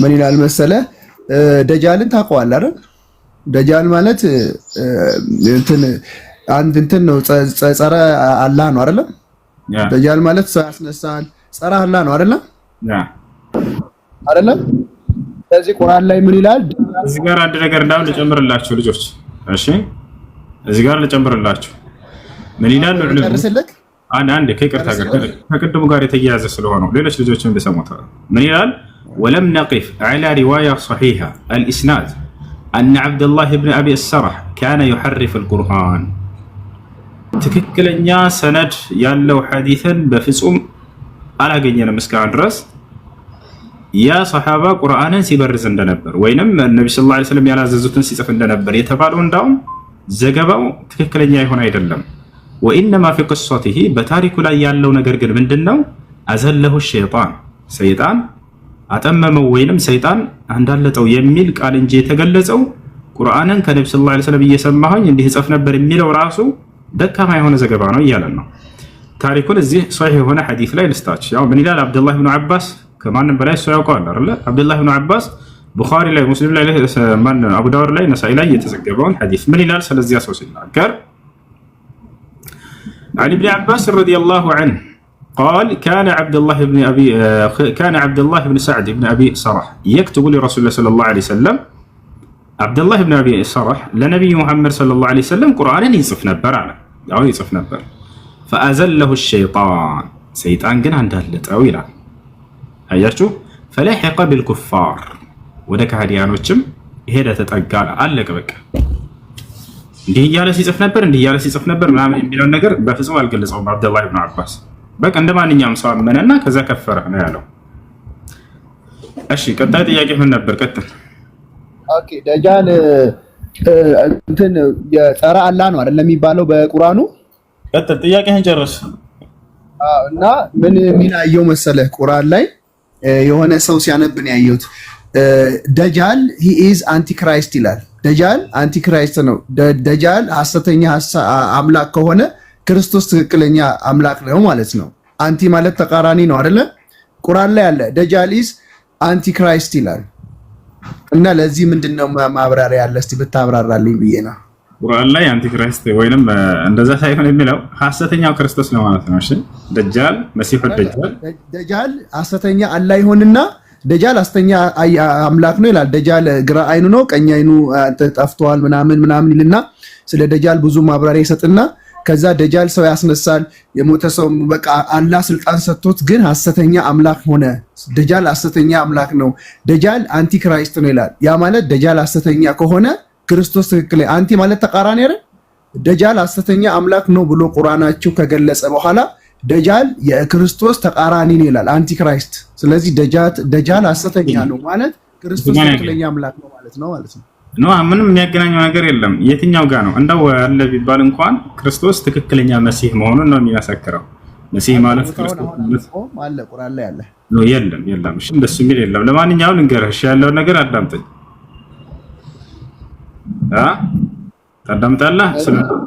ምን ይላል መሰለ? ደጃልን ታውቀዋለህ አይደል? ደጃል ማለት እንትን ነው ጸረ አላህ ነው አይደል? ደጃል ማለት ሰው ያስነሳል ጸረ አላህ ነው አይደል? አይደል? ስለዚህ ቁርአን ላይ ምን ይላል? እዚህ ጋር አንድ ነገር እንዳው ልጨምርላችሁ ልጆች። እሺ እዚህ ጋር ልጨምርላችሁ ምን ይላል? አንድ ከይቅርታ ጋር ከቅድሙ ጋር የተያያዘ ስለሆነ ሌሎች ልጆችም እንዲሰሙት ምን ይላል? ولم نقف على رواية صحيحة الإسناد أن عبد الله بن أبي السرح كان يحرف القرآن ትክክለኛ ሰነድ ያለው ሐዲስን በፍጹም አላገኘንም እስካሁን ድረስ ያ ሰሃባ ቁርአንን ሲበርዝ እንደነበር ወይንም ነብዩ ሰለላሁ ዐለይሂ ወሰለም ያላዘዙትን ሲጽፍ እንደነበር የተባለው እንዳውም ዘገባው ትክክለኛ ይሆን አይደለም። ወኢንማ في قصته በታሪኩ ላይ ያለው ነገር ግን ምንድነው? አዘለሁ ሰይጣን አጠመመው ወይንም ሰይጣን አንዳለጠው የሚል ቃል እንጂ የተገለጸው ቁርአንን ከነብዩ ሰለላሁ ዐለይሂ ወሰለም እየሰማሁኝ እንዲህ ጽፍ ነበር የሚለው ራሱ ደካማ የሆነ ዘገባ ነው እያለን ነው። ታሪኩን እዚህ ሷሂህ የሆነ ሐዲስ ላይ ልስታች። ያው ምን ይላል? አብዱላህ ኢብኑ አባስ ከማንም በላይ እሱ ያውቀዋል አይደል? አብዱላህ ብን አባስ ቡኻሪ ላይ ሙስሊም ላይ አቡ ዳውድ ላይ ነሳኢ ላይ የተዘገበውን ሐዲስ ምን ይላል? ስለዚያ ሰው ሲናገር عن ابن عباس رضي الله عنه قال كان عبد الله بن سعد بن ابي سرح يكتب لرسول الله صلى الله عليه وسلم عبد الله بن ابي سرح لنبي محمد صلى الله عليه وسلم قرانا يصف نبر على او يصف نبر فازله الشيطان سيطان ግን አንዳለጠው ይላል አያችሁ فلحق بالكفار ወደ ከሃዲያኖችም ሄደ ተጠጋ አለቀ በቃ እንዲህ እያለ ሲጽፍ ነበር ምናምን የሚለው ነገር በፍጹም አልገለጸውም አብዱላህ ኢብኑ አባስ በቃ እንደማንኛውም ሰው አመነና ከዛ ከፈረ ነው ያለው። እሺ ቀጣይ ጥያቄ ምን ነበር? ቀጥል። ኦኬ ደጃል እንትን የጸረ አላህ ነው አይደል የሚባለው በቁርአኑ? ቀጥል ጥያቄህን ጨርስ። እና ምን አየው መሰለህ ቁርአን ላይ የሆነ ሰው ሲያነብን ያየሁት ደጃል ሂ ኢዝ አንቲክራይስት ይላል። ደጃል አንቲክራይስት ነው። ደጃል ሐሰተኛ አምላክ ከሆነ ክርስቶስ ትክክለኛ አምላክ ነው ማለት ነው። አንቲ ማለት ተቃራኒ ነው አይደለ? ቁርአን ላይ አለ ደጃል ኢዝ አንቲክራይስት ይላል። እና ለዚህ ምንድነው ማብራሪያ ያለ? እስቲ ብታብራራልኝ ብዬ ነው። ቁርአን ላይ አንቲክራይስት ወይንም እንደዛ ሳይሆን የሚለው ሐሰተኛው ክርስቶስ ነው ማለት ነው። እሺ ደጃል መሲሑ ደጃል ሐሰተኛ አላህ ይሆንና ደጃል ሐሰተኛ አምላክ ነው ይላል። ደጃል ግራ አይኑ ነው ቀኝ አይኑ ጠፍቷል ምናምን ይልና ስለ ደጃል ብዙ ማብራሪያ ይሰጥና ከዛ ደጃል ሰው ያስነሳል። የሞተ ሰው በቃ አላህ ስልጣን ሰጥቶት ግን ሐሰተኛ አምላክ ሆነ። ደጃል ሐሰተኛ አምላክ ነው። ደጃል አንቲክራይስት ነው ይላል። ያ ማለት ደጃል ሐሰተኛ ከሆነ ክርስቶስ ትክክል አንቲ ማለት ተቃራኒ አይደል? ደጃል ሐሰተኛ አምላክ ነው ብሎ ቁርአናችሁ ከገለጸ በኋላ ደጃል የክርስቶስ ተቃራኒ ነው ይላል አንቲክራይስት። ስለዚህ ደጃል ሐሰተኛ ነው ማለት ክርስቶስ ትክክለኛ አምላክ ነው ማለት ነው ነው ምንም የሚያገናኘው ነገር የለም። የትኛው ጋር ነው እንደው ያለ ቢባል እንኳን ክርስቶስ ትክክለኛ መሲህ መሆኑን ነው የሚመሰክረው። መሲህ ማለት ክርስቶስ አለ ቁርአን ላይ አለ ነው። የለም እሺ እንደሱ የሚል የለም። ለማንኛውም ልንገርህ ያለውን ነገር አዳምጠኝ። ታዳምጣለህ?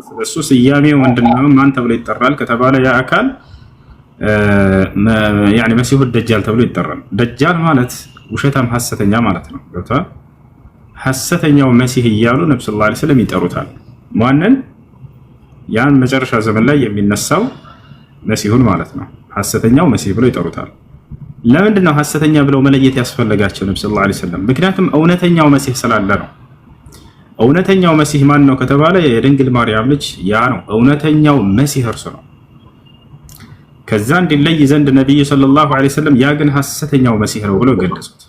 ስለሱ ስያሜው ምንድነው? ማን ተብሎ ይጠራል ከተባለ ያ አካል يعني መሲሁ ደጃል ተብሎ ይጠራል። ደጃል ማለት ውሸታም ሐሰተኛ ማለት ነው። ገብቶሃል? ሐሰተኛው መሲህ እያሉ ነብዩ ሰለላሁ ዐለይሂ ወሰለም ይጠሩታል። ማንን? ያን መጨረሻ ዘመን ላይ የሚነሳው መሲሁን ማለት ነው። ሐሰተኛው መሲህ ብሎ ይጠሩታል። ለምንድን ነው ሐሰተኛ ብለው መለየት ያስፈልጋቸው ነብዩ ሰለላሁ ዐለይሂ ወሰለም? ምክንያቱም እውነተኛው መሲህ ስላለ ነው። እውነተኛው መሲህ ማን ነው ከተባለ የድንግል ማርያም ልጅ ያ ነው። እውነተኛው መሲህ እርሱ ነው። ከዛ እንዲለይ ዘንድ ነብዩ ሰለላሁ ዐለይሂ ወሰለም ያ ግን ሐሰተኛው መሲህ ነው ብለው ገለጹት።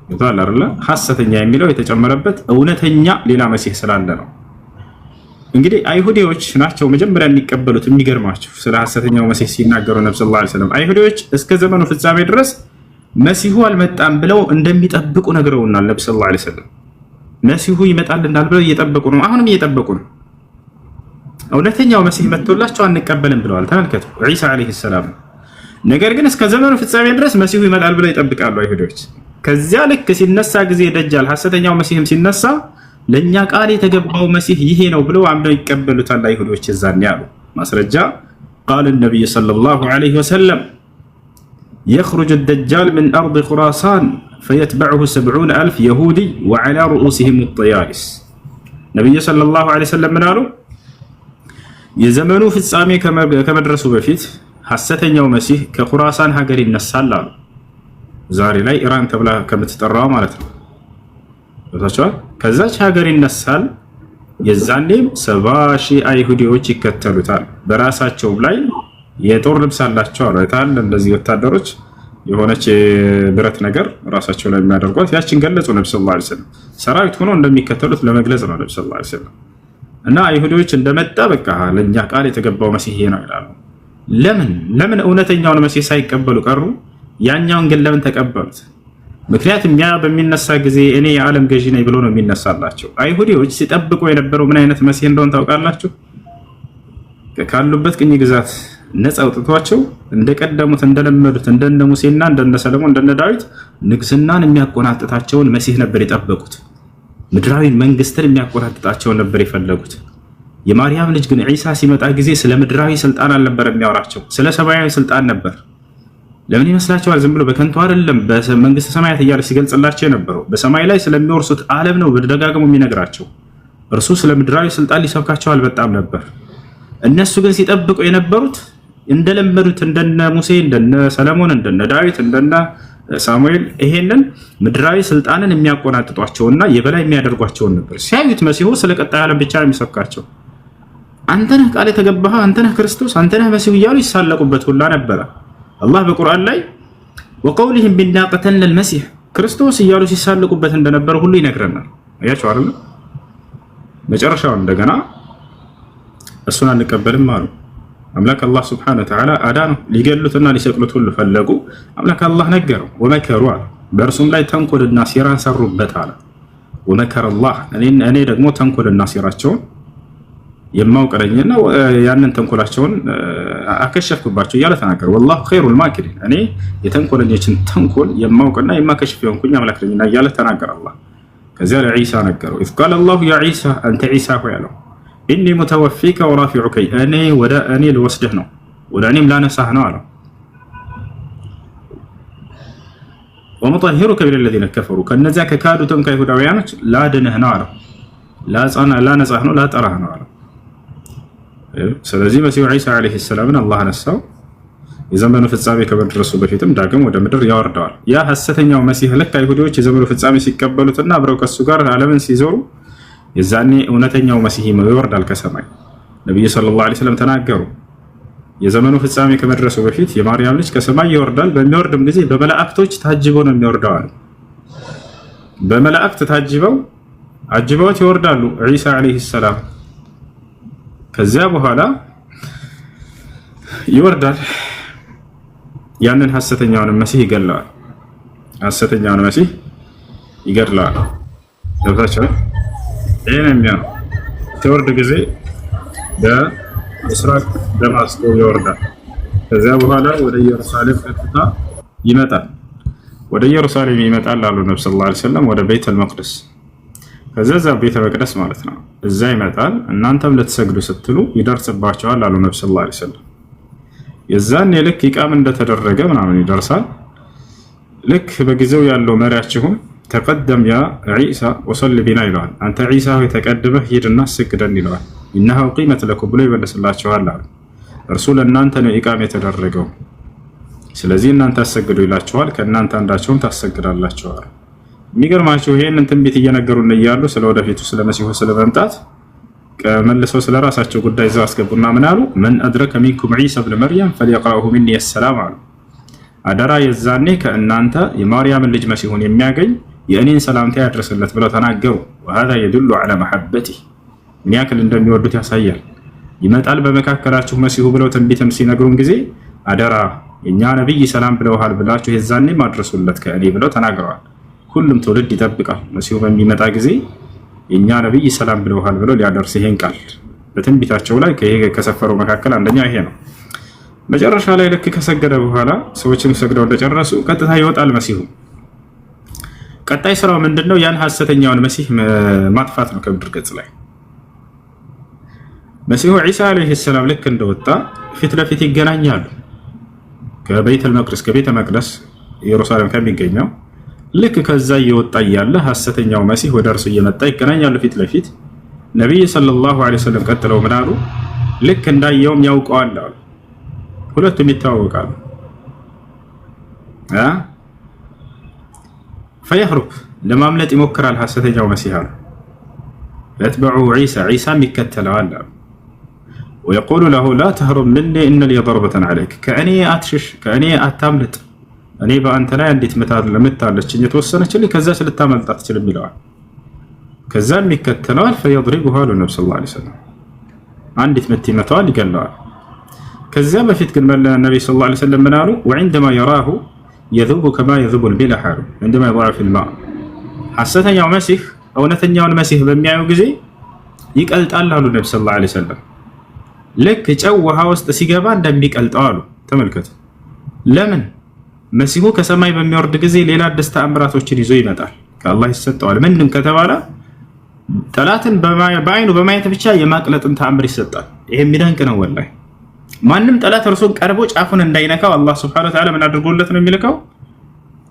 ይታወቃል አይደል? ሐሰተኛ የሚለው የተጨመረበት እውነተኛ ሌላ መሲህ ስላለ ነው። እንግዲህ አይሁዲዎች ናቸው መጀመሪያ የሚቀበሉት። የሚገርማቸው ስለ ሐሰተኛው መሲህ ሲናገሩ ነብዩ ሰለላሁ ዐለይሂ ወሰለም አይሁዲዎች እስከ ዘመኑ ፍጻሜ ድረስ መሲሁ አልመጣም ብለው እንደሚጠብቁ ነግረውናል። ነብዩ ሰለላሁ ዐለይሂ ወሰለም መሲሁ ይመጣልናል ብለው እየጠበቁ ነው። አሁንም እየጠበቁ ነው። እውነተኛው መሲህ መጥቶላቸው አንቀበልም ብለዋል። ተመልከቱ ዒሳ አለይሂ ሰላም። ነገር ግን እስከ ዘመኑ ፍጻሜ ድረስ መሲሁ ይመጣል ብለው ይጠብቃሉ አይሁዶች። ከዚያ ልክ ሲነሳ ጊዜ ደጃል ሐሰተኛው መሲህም ሲነሳ ለኛ ቃል የተገባው መሲህ ይሄ ነው ብለው አምነው ይቀበሉታል አይሁዶች። እዛን ያሉ ማስረጃ قال النبي صلى الله عليه وسلم يخرج الدجال من أرض خراسان فيتبعه 70,000 يهودي وعلى رؤوسهم الطيالس نبي صلى الله عليه وسلم من قالوا የዘመኑ ፍጻሜ ከመድረሱ በፊት ሐሰተኛው መሲህ ከኹራሳን ሀገር ይነሳል አሉ። ዛሬ ላይ ኢራን ተብላ ከምትጠራው ማለት ነው። ወታቻው ከዛች ሀገር ይነሳል። የዛኔም 70,000 አይሁዲዎች ይከተሉታል። በራሳቸው ላይ የጦር ልብስ አላቸው አሉ። አይታል እንደዚህ ወታደሮች የሆነች ብረት ነገር ራሳቸው ላይ የሚያደርጓት ያችን ገለጹ ነብዩ ሰለላሁ ዐለይሂ ወሰለም። ሰራዊት ሆኖ እንደሚከተሉት ለመግለጽ ነው ነብዩ ሰለላሁ ዐለይሂ ወሰለም። እና አይሁዶች እንደመጣ በቃ ለኛ ቃል የተገባው መሲህ ነው ይላሉ። ለምን እውነተኛውን መሲህ ሳይቀበሉ ቀሩ? ያኛውን ግን ለምን ተቀበሉት? ምክንያቱም ያ በሚነሳ ጊዜ እኔ የዓለም ገዢ ነኝ ብሎ ነው የሚነሳላቸው። አይሁዶች ሲጠብቁ የነበረው ምን አይነት መሲህ እንደሆነ ታውቃላችሁ? ካሉበት ቅኝ ግዛት ነፃ አውጥቷቸው እንደቀደሙት እንደለመዱት እንደነ ሙሴና እንደነ ሰለሞን እንደነ ዳዊት ንግስናን የሚያቆናጥጣቸውን መሲህ ነበር የጠበቁት። ምድራዊ መንግስትን የሚያቆናጥጣቸውን ነበር የፈለጉት። የማርያም ልጅ ግን ዒሳ ሲመጣ ጊዜ ስለ ምድራዊ ስልጣን አልነበር የሚያወራቸው፣ ስለ ሰማያዊ ስልጣን ነበር። ለምን ይመስላችኋል? ዝም ብሎ በከንቱ አይደለም በመንግስተ ሰማያት እያለ ሲገልጽላቸው የነበረው በሰማይ ላይ ስለሚወርሱት ዓለም ነው በደጋግሞ የሚነግራቸው። እርሱ ስለ ምድራዊ ስልጣን ሊሰብካቸው አልበጣም ነበር። እነሱ ግን ሲጠብቁ የነበሩት እንደለመዱት እንደነ ሙሴ፣ እንደነ ሰለሞን፣ እንደነ ዳዊት፣ እንደነ ሳሙኤል ይሄንን ምድራዊ ስልጣንን የሚያቆናጥጧቸውና የበላይ የሚያደርጓቸውን ነበር። ሲያዩት መሲሁ ስለ ቀጣይ ዓለም ብቻ ነው የሚሰብካቸው። አንተነህ ቃል የተገባህ፣ አንተነህ ክርስቶስ፣ አንተነህ መሲሁ እያሉ ይሳለቁበት ሁላ ነበረ። አላህ በቁርአን ላይ ወቀውሊህም ቢና ቀተልነ ልመሲህ ክርስቶስ እያሉ ሲሳለቁበት እንደነበረ ሁሉ ይነግረናል። አያቸው አይደል? መጨረሻው እንደገና እሱን አንቀበልም አሉ። አምላክ አላህ ስብሐነሁ ወተዓላ አዳነው። ሊገሉትና ሊሰቅሉት ሁሉ ፈለጉ። አምላክ አላህ ነገረው። ወመከሩ አለ፣ በእርሱም ላይ ተንኮልና ሴራን ሰሩበት አለ። ወመከረ አላህ፣ እኔ ደግሞ ተንኮልና ሴራቸውን የማውቅ ነኝና ያንን ተንኮላቸውን አከሸፍኩባቸው እያለ ተናገረ። ወላሁ ኸይሩል ማኪሪን፣ እኔ የተንኮለኞችን ተንኮል የማውቅና የማከሽፍ የሆንኩኝ አምላክ ነኝና እያለ ተናገረ አላህ። ከዚያ ለዒሳ ነገረው። ኢዝ ቃለ አላሁ ያ ዒሳ፣ አንተ ዒሳ ሆይ አለው ኢኒ ሙተወፊከ ወራፊዑከ፣ እኔ ወደ እኔ ልወስድህ ነው ወደ እኔም ላነሳህ ነው አለው። ወሙጠሂሩከ ሚነ ለዚነ ከፈሩ፣ ከነዚያ ከካዱትም ከይሁዳውያኖች ላድንህ ነው አለው። ላነጻህ ነው ላጠራህ ነው አለው። ስለዚህ መሲሁ ዒሳ ዓለይሂ ሰላምን አላህ አነሳው። የዘመኑ ፍጻሜ ከመድረሱ በፊትም ዳግም ወደ ምድር ያወርደዋል። ያ ሐሰተኛው መሲህ ልክ አይሁዶች የዘመኑ ፍጻሜ ሲቀበሉትና አብረው ከሱ ጋር ዓለምን ሲዞሩ የዛኔ እውነተኛው መሲህ ይወርዳል ከሰማይ። ነብዩ ሰለላሁ ዐለይሂ ወሰለም ተናገሩ፣ የዘመኑ ፍጻሜ ከመድረሱ በፊት የማርያም ልጅ ከሰማይ ይወርዳል። በሚወርድም ጊዜ በመላእክቶች ታጅበው ነው የሚወርደው አለ። በመላእክት ታጅበው አጅበውት ይወርዳሉ ዒሳ ዓለይሂ ሰላም። ከዚያ በኋላ ይወርዳል። ያንን ሐሰተኛውን መሲህ ይገለዋል። ሐሰተኛውን መሲህ ይገድለዋል። ገብታችኋል? ይሄን የሚያው ተወርድ ጊዜ በምስራቅ ደማስቆ ይወርዳል። ከዚያ በኋላ ወደ ኢየሩሳሌም ቀጥታ ይመጣል። ወደ ኢየሩሳሌም ይመጣል አሉ ነብዩ ሰለላሁ ዐለይሂ ወሰለም፣ ወደ ቤተል መቅደስ። ከዛ ቤተ መቅደስ ማለት ነው። እዛ ይመጣል። እናንተም ልትሰግዱ ስትሉ ይደርስባቸዋል አሉ ነብዩ ሰለላሁ ዐለይሂ ወሰለም። የዛን ልክ ኢቃም እንደተደረገ ምናምን ይደርሳል። ልክ በጊዜው ያለው መሪያችሁም ተቀደም ያ ዒሳ ወሰል ቢና ይለዋል። አንተ ዒሳ ሆይ ተቀድመህ ሂድና ስግደን ይለዋል። ኢነሃ ቂመት ለኩም ብሎ ይመልስላችኋል አሉ። እርሱ ለእናንተ ነው ኢቃም የተደረገው፣ ስለዚህ እናንተ አሰግዱ ይላችኋል። ከእናንተ አንዳቸውም ታሰግዳላችኋል። የሚገርማችሁ ይሄንን ትንቢት እየነገሩን እያሉ ስለ ወደፊቱ ስለ መሲሁ ስለመምጣት መልሰው ስለ ራሳቸው ጉዳይ እዛው አስገቡና ምን አሉ? መን አድረከ ሚንኩም ዒሳ ብነ መርየም ፈሊየቅረኡሁ ሚኒ ሰላም አሉ። አደራ የዛኔ ከእናንተ የማርያምን ልጅ መሲሁን የሚያገኝ የእኔን ሰላምታ ያድርስለት ብለው ተናገሩ። ወሃዛ የዱሉ ዐላ መሐበቲህ፣ ምን ያክል እንደሚወዱት ያሳያል። ይመጣል በመካከላችሁ መሲሁ ብለው ትንቢትም ሲነግሩን ጊዜ አደራ የእኛ ነቢይ ሰላም ብለውሃል ብላችሁ የዛኔም አድርሱለት ከእኔ ብለው ተናግረዋል። ሁሉም ትውልድ ይጠብቃል። መሲሁ በሚመጣ ጊዜ የእኛ ነቢይ ሰላም ብለውሃል ብለው ሊያደርስ ይሄን ቃል በትንቢታቸው ላይ ከሰፈረው መካከል አንደኛው ይሄ ነው። መጨረሻ ላይ ልክ ከሰገደ በኋላ ሰዎችም ሰግደው እንደጨረሱ ቀጥታ ይወጣል መሲሁ። ቀጣይ ስራው ምንድነው? ያን ሐሰተኛውን መሲህ ማጥፋት ነው ከምድር ገጽ ላይ። መሲሁ ዒሳ ዓለይሂ ሰላም ልክ እንደወጣ ፊት ለፊት ይገናኛሉ ከቤተል መቅደስ ከቤተ መቅደስ ኢየሩሳሌም ከሚገኘው ልክ ከዛ እየወጣ እያለ ሐሰተኛው መሲህ ወደ እርሱ እየመጣ ይገናኛሉ ፊት ለፊት። ነቢይ ሰለላሁ ዐለይሂ ወሰለም ቀጥለው ምን አሉ? ልክ እንዳየውም ያውቀዋል አሉ። ሁለቱም ይተዋወቃሉ። ፈየህሩብ ለማምለጥ ይሞክራል ሐሰተኛው መሲህ አሉ። ፈየትበዑ ዒሳ ዒሳም ይከተለዋል አሉ። ወየቁሉ ለሁ ላ ተህሩብ ምኒ እነ ሊ ደርበተን ዐለይክ፣ ከእኔ አትሽሽ፣ ከእኔ አታምልጥ፣ እኔ በአንተ ላይ አንዲት ምታለችኝ የተወሰነችልኝ፣ ከዛች ልታመልጥ አትችልም ይለዋል። ከዛም ይከተለዋል። ፈየድሪቡሃ አሉ ነብዩ ሰለላሁ ዐለይሂ ወሰለም፣ አንዲት ምት ይመታዋል፣ ይገለዋል። ከዚያ በፊት ግን ነብዩ ሰለላሁ ዐለይሂ ወሰለም ምን አሉ? ወዐንደማ የራሁ የዙቡ ከማ የዙቡ ልሚልሕ አሉ። ዐንደማ የضዑ ፊል ማእ፣ ሐሰተኛው መሲህ እውነተኛውን መሲህ በሚያዩ ጊዜ ይቀልጣል አሉ ነብዩ ሰለላሁ ዐለይሂ ወሰለም። ልክ ጨው ውሃ ውስጥ ሲገባ እንደሚቀልጠው አሉ። ተመልከቱ። ለምን? መሲሁ ከሰማይ በሚወርድ ጊዜ ሌላ አዲስ ተአምራቶችን ይዞ ይመጣል፣ ከአላህ ይሰጠዋል። ምንድን ከተባለ ጠላትን በአይኑ በማየት ብቻ የማቅለጥን ተአምር ይሰጣል። ይሄ የሚደንቅ ነው ወላሂ። ማንም ጠላት እርሱን ቀርቦ ጫፉን እንዳይነካው አላህ ሱብሓነሁ ወተዓላ ምን አድርጎለት ነው የሚልከው?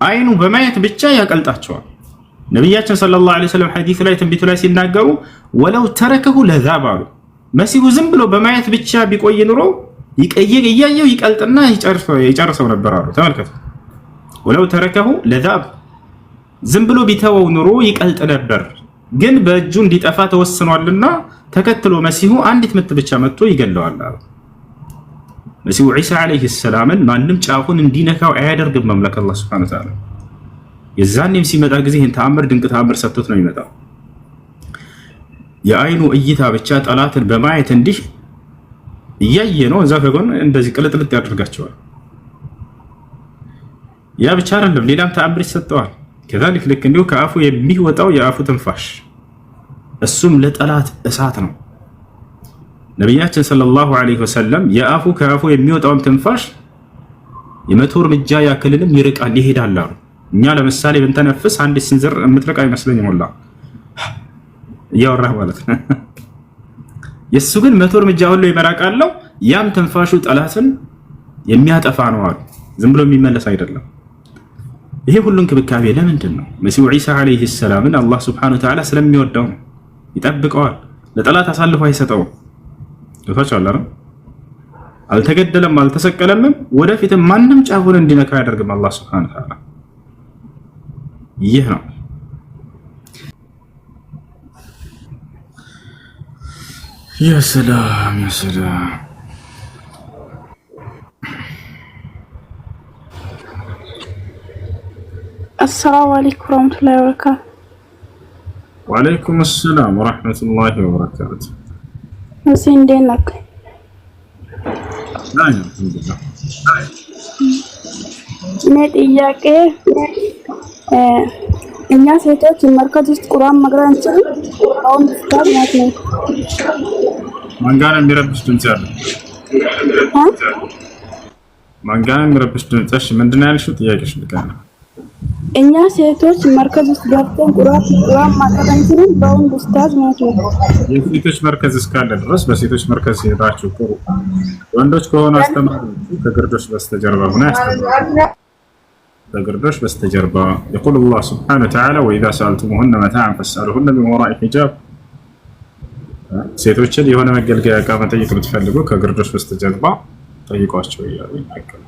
አይኑ በማየት ብቻ ያቀልጣቸዋል። ነቢያችን ሰለላሁ ዐለይሂ ወሰለም ሐዲስ ላይ ትንቢቱ ላይ ሲናገሩ ወለው ተረከሁ ለዛብ አሉ። መሲሁ ዝም ብሎ በማየት ብቻ ቢቆይ ኑሮ እያየው ይቀልጥና ይጨርሰው ነበር አሉ። ተመልከቱ። ወለው ተረከሁ ለዛብ ዝም ብሎ ቢተወው ኑሮ ይቀልጥ ነበር፣ ግን በእጁ እንዲጠፋ ተወስኗልና ተከትሎ መሲሁ አንዲት ምት ብቻ መጥቶ ይገለዋል አሉ። መሲሁ ዒሳ ዐለይሂ ሰላምን ማንም ጫፉን እንዲነካው አያደርግም አምላክ አላህ ሱብሓነሁ ወተዓላ። የዛኔም ሲመጣ ጊዜ ይህን ተአምር ድንቅ ተአምር ሰጥቶት ነው የሚመጣው። የአይኑ እይታ ብቻ ጠላትን በማየት እንዲህ እያየ ነው እዛ ከጎን እንደዚህ ቅልጥልጥ ያደርጋቸዋል። ያ ብቻ አይደለም፣ ሌላም ተአምር ይሰጠዋል። ከዛሊክ ልክ እንዲሁ ከአፉ የሚወጣው የአፉ ትንፋሽ እሱም ለጠላት እሳት ነው። ነቢያችን ሰለላሁ ዐለይሂ ወሰለም ከአፉ የሚወጣውን ትንፋሽ የ100 እርምጃ ያክልንም ይርቃል ይሄዳል አሉ። እኛ ለምሳሌ ብንተነፍስ አንድ ስንዝር የምትርቅ አይመስለኝም ሁላ እያወራህ ማለት ነው። የእሱ ግን 100 እርምጃ ሁሉ ይመራቃለው። ያም ትንፋሹ ጠላትን የሚያጠፋ ነው አሉ። ዝም ብሎ የሚመለስ አይደለም። ይሄ ሁሉ እንክብካቤ ለምንድን ነው? መሲሁ ዒሳ ዐለይሂ ሰላምን አላህ ሱብሓነሁ ወተዓላ ስለሚወደው ነው። ይጠብቀዋል፣ ለጠላት አሳልፎ አይሰጠውም። ገብቷችኋል አይደል? አልተገደለም፣ አልተሰቀለምም። ወደፊትም ማንም ጫፉን እንዲነካ ያደርግም አላህ ሱብሓነሁ ወተዓላ። ይህ ነው ያ ሰላም ያ ሰላም። አሰላሙ አለይኩም ወራህመቱላሂ ወበረካቱ። ወአለይኩም ሰላም ወራህመቱላሂ ወበረካቱ። እዚህ እንዴት ነህ? እኔ ጥያቄ እኛ ሴቶች መርከዝ ውስጥ ቁርአን መቅራት እንችላለን? አሁን ፍቃድ ማለት ነው። ማን ጋር የሚረብሽ ድምጽ ያለው? ማን ጋር የሚረብሽ ድምጽ? እሺ ምንድን ነው ያልሽው? ጥያቄሽ ልቀና። እኛ ሴቶች መርከዝ ውስጥ ገብተን ቁርአን መቅራት እንችላለን? በአሁን ኡስታዝ ማለት ነው። የሴቶች መርከዝ እስካለ ድረስ በሴቶች መርከዝ ሄዳችሁ ቁሩ። ወንዶች ከሆኑ አስተማሪዎቹ ከግርዶሽ በስተጀርባ ሆነ ያስተምራሉ። ከግርዶሽ በስተጀርባ يقول الله سبحانه وتعالى واذا سالتموهن متاعا فاسالوهن من وراء حجاب። ሴቶችን የሆነ መገልገያ ዕቃ መጠየቅ ብትፈልጉ ከግርዶሽ በስተጀርባ ጠይቋቸው እያሉ ይናገራሉ።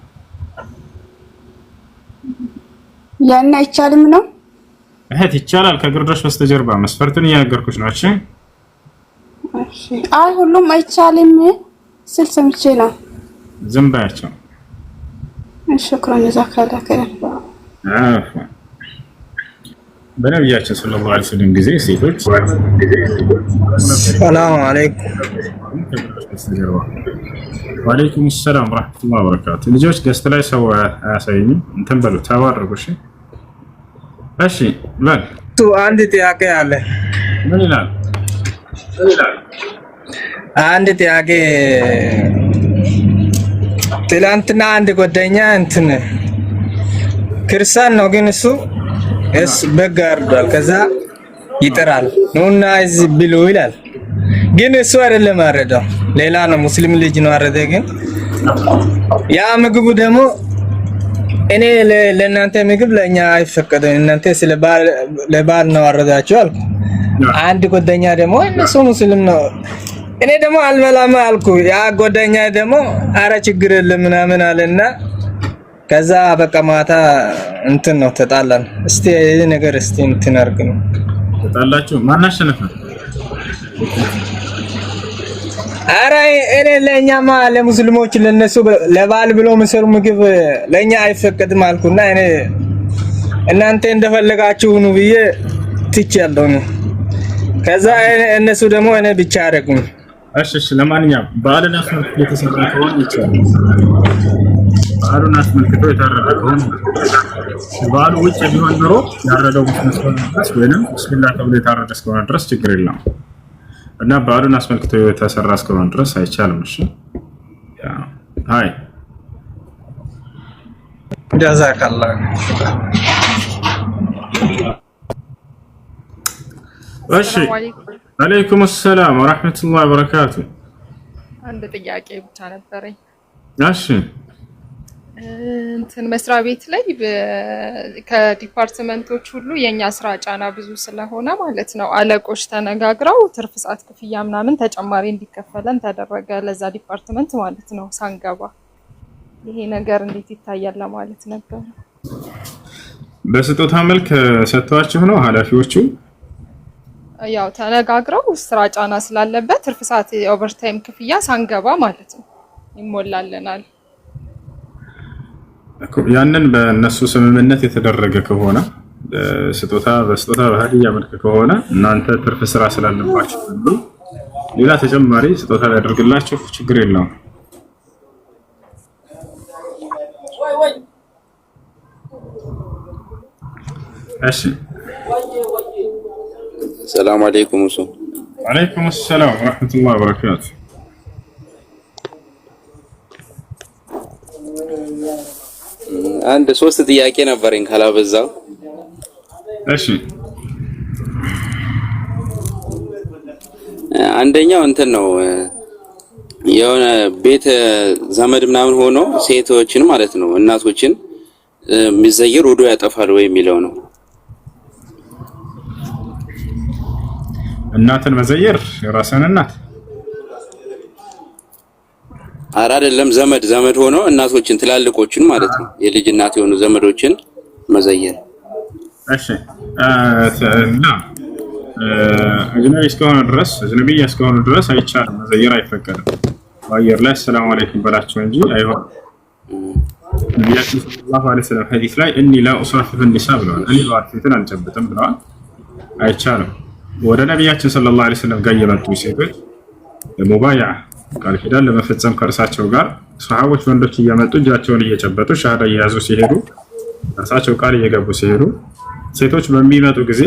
ያን አይቻልም ነው? እህት ይቻላል። ከግርዶሽ በስተጀርባ መስፈርቱን እየነገርኩሽ ነው። እሺ አይ ሁሉም አይቻልም ስል ሰምቼ ነው። ዝም ባያቸው። ሽክራን ጀዛከላህ ኸይር። በነቢያችን ሰለላሁ ዐለይሂ ወሰለም ጊዜ ሴቶች ሰላም አለይኩም። ወአለይኩም ሰላም ወራህመቱላሂ ወበረካቱ። ልጆች ገስት ላይ ሰው አያሳየኝም። እንትን በሉ ተባረኩ። እሺ በል አንድ ጥያቄ አለ። ምን ይላል? አንድ ጥያቄ ትላንትና አንድ ጓደኛ እንትን ክርስቲያን ነው፣ ግን እሱ በግ አርዷል። ከዛ ይጠራል ነውና እዚህ ብሉ ይላል። ግን እሱ አይደለም አረደው፣ ሌላ ነው፣ ሙስሊም ልጅ ነው አረደ። ግን ያ ምግቡ ደግሞ እኔ ለእናንተ ምግብ ለኛ አይፈቀድም፣ እናንተ ለባል ነው አረዳችሁ አልኩ። አንድ ጓደኛ ደግሞ እነሱ ሙስሊም ነው፣ እኔ ደግሞ አልበላም አልኩ። ያ ጓደኛ ደግሞ አረ ችግር የለም ምናምን አለና ከዛ በቃ ማታ እንትን ነው ተጣላን። እስቲ ይሄ ነገር እስቲ እንትን አድርግ ነው ተጣላችሁ። ማን አሸነፈ? አረ እኔ ለኛማ ለሙስሊሞች ለነሱ ለባል ብሎ መስሩ ምግብ ለኛ አይፈቀድም አልኩና እኔ እናንተ እንደፈለጋችሁ ሁኑ ብዬ ትቻለሁ ነው። ከዛ እነሱ ደግሞ እኔ ብቻ አደረጉኝ። እሺ ለማንኛውም በዓልን አስመልክቶ የተሰራ ከሆነ ይቻላል። በዓሉን አስመልክቶ የታረደ ከሆነ በዓሉ ውጭ ቢሆን ኖሮ ያረደው ሙስሊም ድረስ ወይንም ቢስሚላህ ተብሎ የታረደ እስከሆነ ድረስ ችግር የለም እና በዓሉን አስመልክቶ የተሰራ እስከሆነ ድረስ አይቻልም። እሺ ሃይ ጀዛከላህ። እሺ አለይኩም ሰላም ወራህመቱላሂ ወበረካቱ። አንድ ጥያቄ ብቻ ነበረኝ። እሺ እንትን መስሪያ ቤት ላይ ከዲፓርትመንቶች ሁሉ የኛ ስራ ጫና ብዙ ስለሆነ ማለት ነው አለቆች ተነጋግረው ትርፍ ሰዓት ክፍያ ምናምን ተጨማሪ እንዲከፈለን ተደረገ ለዛ ዲፓርትመንት ማለት ነው ሳንገባ። ይሄ ነገር እንዴት ይታያል ለማለት ነበር። በስጦታ መልክ ሰጥቷችሁ ነው ኃላፊዎቹ? ያው ተነጋግረው ስራ ጫና ስላለበት ትርፍ ሰዓት ኦቨርታይም ክፍያ ሳንገባ ማለት ነው ይሞላለናል። ያንን በእነሱ ስምምነት የተደረገ ከሆነ በስጦታ በሀዲያ መልክ ከሆነ እናንተ ትርፍ ስራ ስላለባችሁ ሌላ ተጨማሪ ስጦታ ሊያደርግላችሁ ችግር የለውም። እሺ ሰላም አለይኩም ኡሱ። ወአለይኩም ሰላም ወራህመቱላሂ ወበረካቱ። አንድ 3 ጥያቄ ነበረኝ ካላበዛው። እሺ አንደኛው እንትን ነው የሆነ ቤት ዘመድ ምናምን ሆኖ ሴቶችን ማለት ነው እናቶችን የሚዘየር ወዶ ያጠፋል ወይ የሚለው ነው። እናትን መዘየር የራስን እናት አይደለም ዘመድ ሆኖ እናቶችን ትላልቆችን ማለት ነው የልጅ እናት የሆኑ ዘመዶችን መዘየር። እሺ እና አጅነቢ እስከሆነ ድረስ አይቻልም፣ መዘየር አይፈቀድም። አየር ላይ ሰላም አለይኩም በላቸው እንጂ አይሆን። ነብያችን ሰለላሁ ዐለይሂ ወሰለም ሐዲስ ላይ እኒ ላ ኡሳፊሁ ኒሳ ብለዋል። እኔ ባልቴትን አልጨብጥም ብለዋል። አይቻልም። ወደ ነብያችን ሰለላሁ ዐለይሂ ወሰለም ጋር የመጡ ሴቶች ለሙባይዓ ቃል ኪዳን ለመፈጸም ከእርሳቸው ጋር ሰሃቦች ወንዶች እያመጡ እጃቸውን እየጨበጡ ሻሃዳ እየያዙ ሲሄዱ እርሳቸው ቃል እየገቡ ሲሄዱ ሴቶች በሚመጡ ጊዜ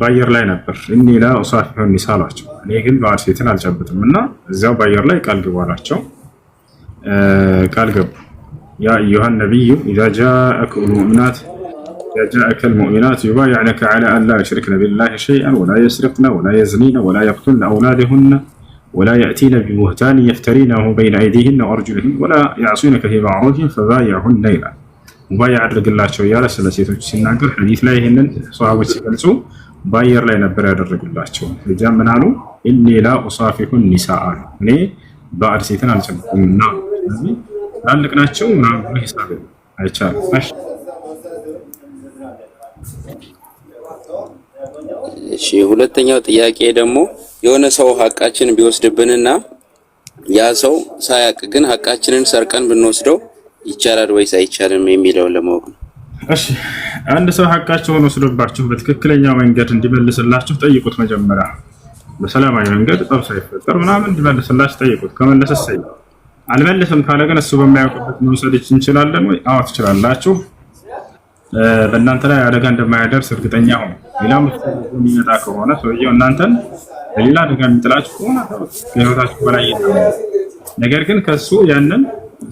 በአየር ላይ ነበር እኒ ላ ኡሳፊሁ ኒሳ አሏቸው። እኔ ግን ባል ሴትን አልጨብጥም እና እዚያው በአየር ላይ ቃል ግቡ አላቸው። ቃል ገቡ። ያ አዩሃ ነቢዩ ኢዛ ጃአከ ልሙእሚናት ዩባይዕነከ ዐላ አን ላ ዩሽሪክነ ቢላሂ ሸይአን ወላ የስሪቅነ ወላ የዝኒነ ወላ የቅቱልነ አውላደሁነ ولا يأتين ببهتان يفترينه بين أيديهن وأرجلهن ولا يعصينك في معروف فبايعهن إلى مبايع አድርግላቸው እያለ ስለ ሴቶች ሲናገር ሐዲስ ላይ ይሄንን ሷሃቦች ሲገልጹ ባየር ላይ ነበር ያደረጉላቸው። እዚያ ምን አሉ? ኢኒ ላ ኡሳፊሁ ኒሳአ እኔ ባዕድ ሴትን አልጨብጥምና ስለዚህ ትላልቅ ናቸው ምናምን ብሎ ሂሳብ አይቻልም። እሺ ሁለተኛው ጥያቄ ደግሞ የሆነ ሰው ሐቃችንን ቢወስድብንና ያ ሰው ሳያቅ ግን ሐቃችንን ሰርቀን ብንወስደው ይቻላል ወይስ አይቻልም የሚለው ለማወቅ ነው። እሺ አንድ ሰው ሐቃችሁን ወስዶባችሁ በትክክለኛው መንገድ እንዲመልስላችሁ ጠይቁት። መጀመሪያ በሰላማዊ መንገድ ጠብ ሳይፈጠር ምናምን እንዲመልስላችሁ ጠይቁት። ከመለሰስ አልመለስም ካለ ግን እሱ በማያውቅበት መውሰድ እንችላለን ወይ? አዎ ትችላላችሁ። በእናንተ ላይ አደጋ እንደማያደርስ እርግጠኛ ሆኑ። ሌላ ምትፈልጉ የሚመጣ ከሆነ ሰውየው እናንተን ሌላ አደጋ የሚጥላችሁ ከሆነ ከህይወታችሁ በላይ ይተዋል። ነገር ግን ከሱ ያንን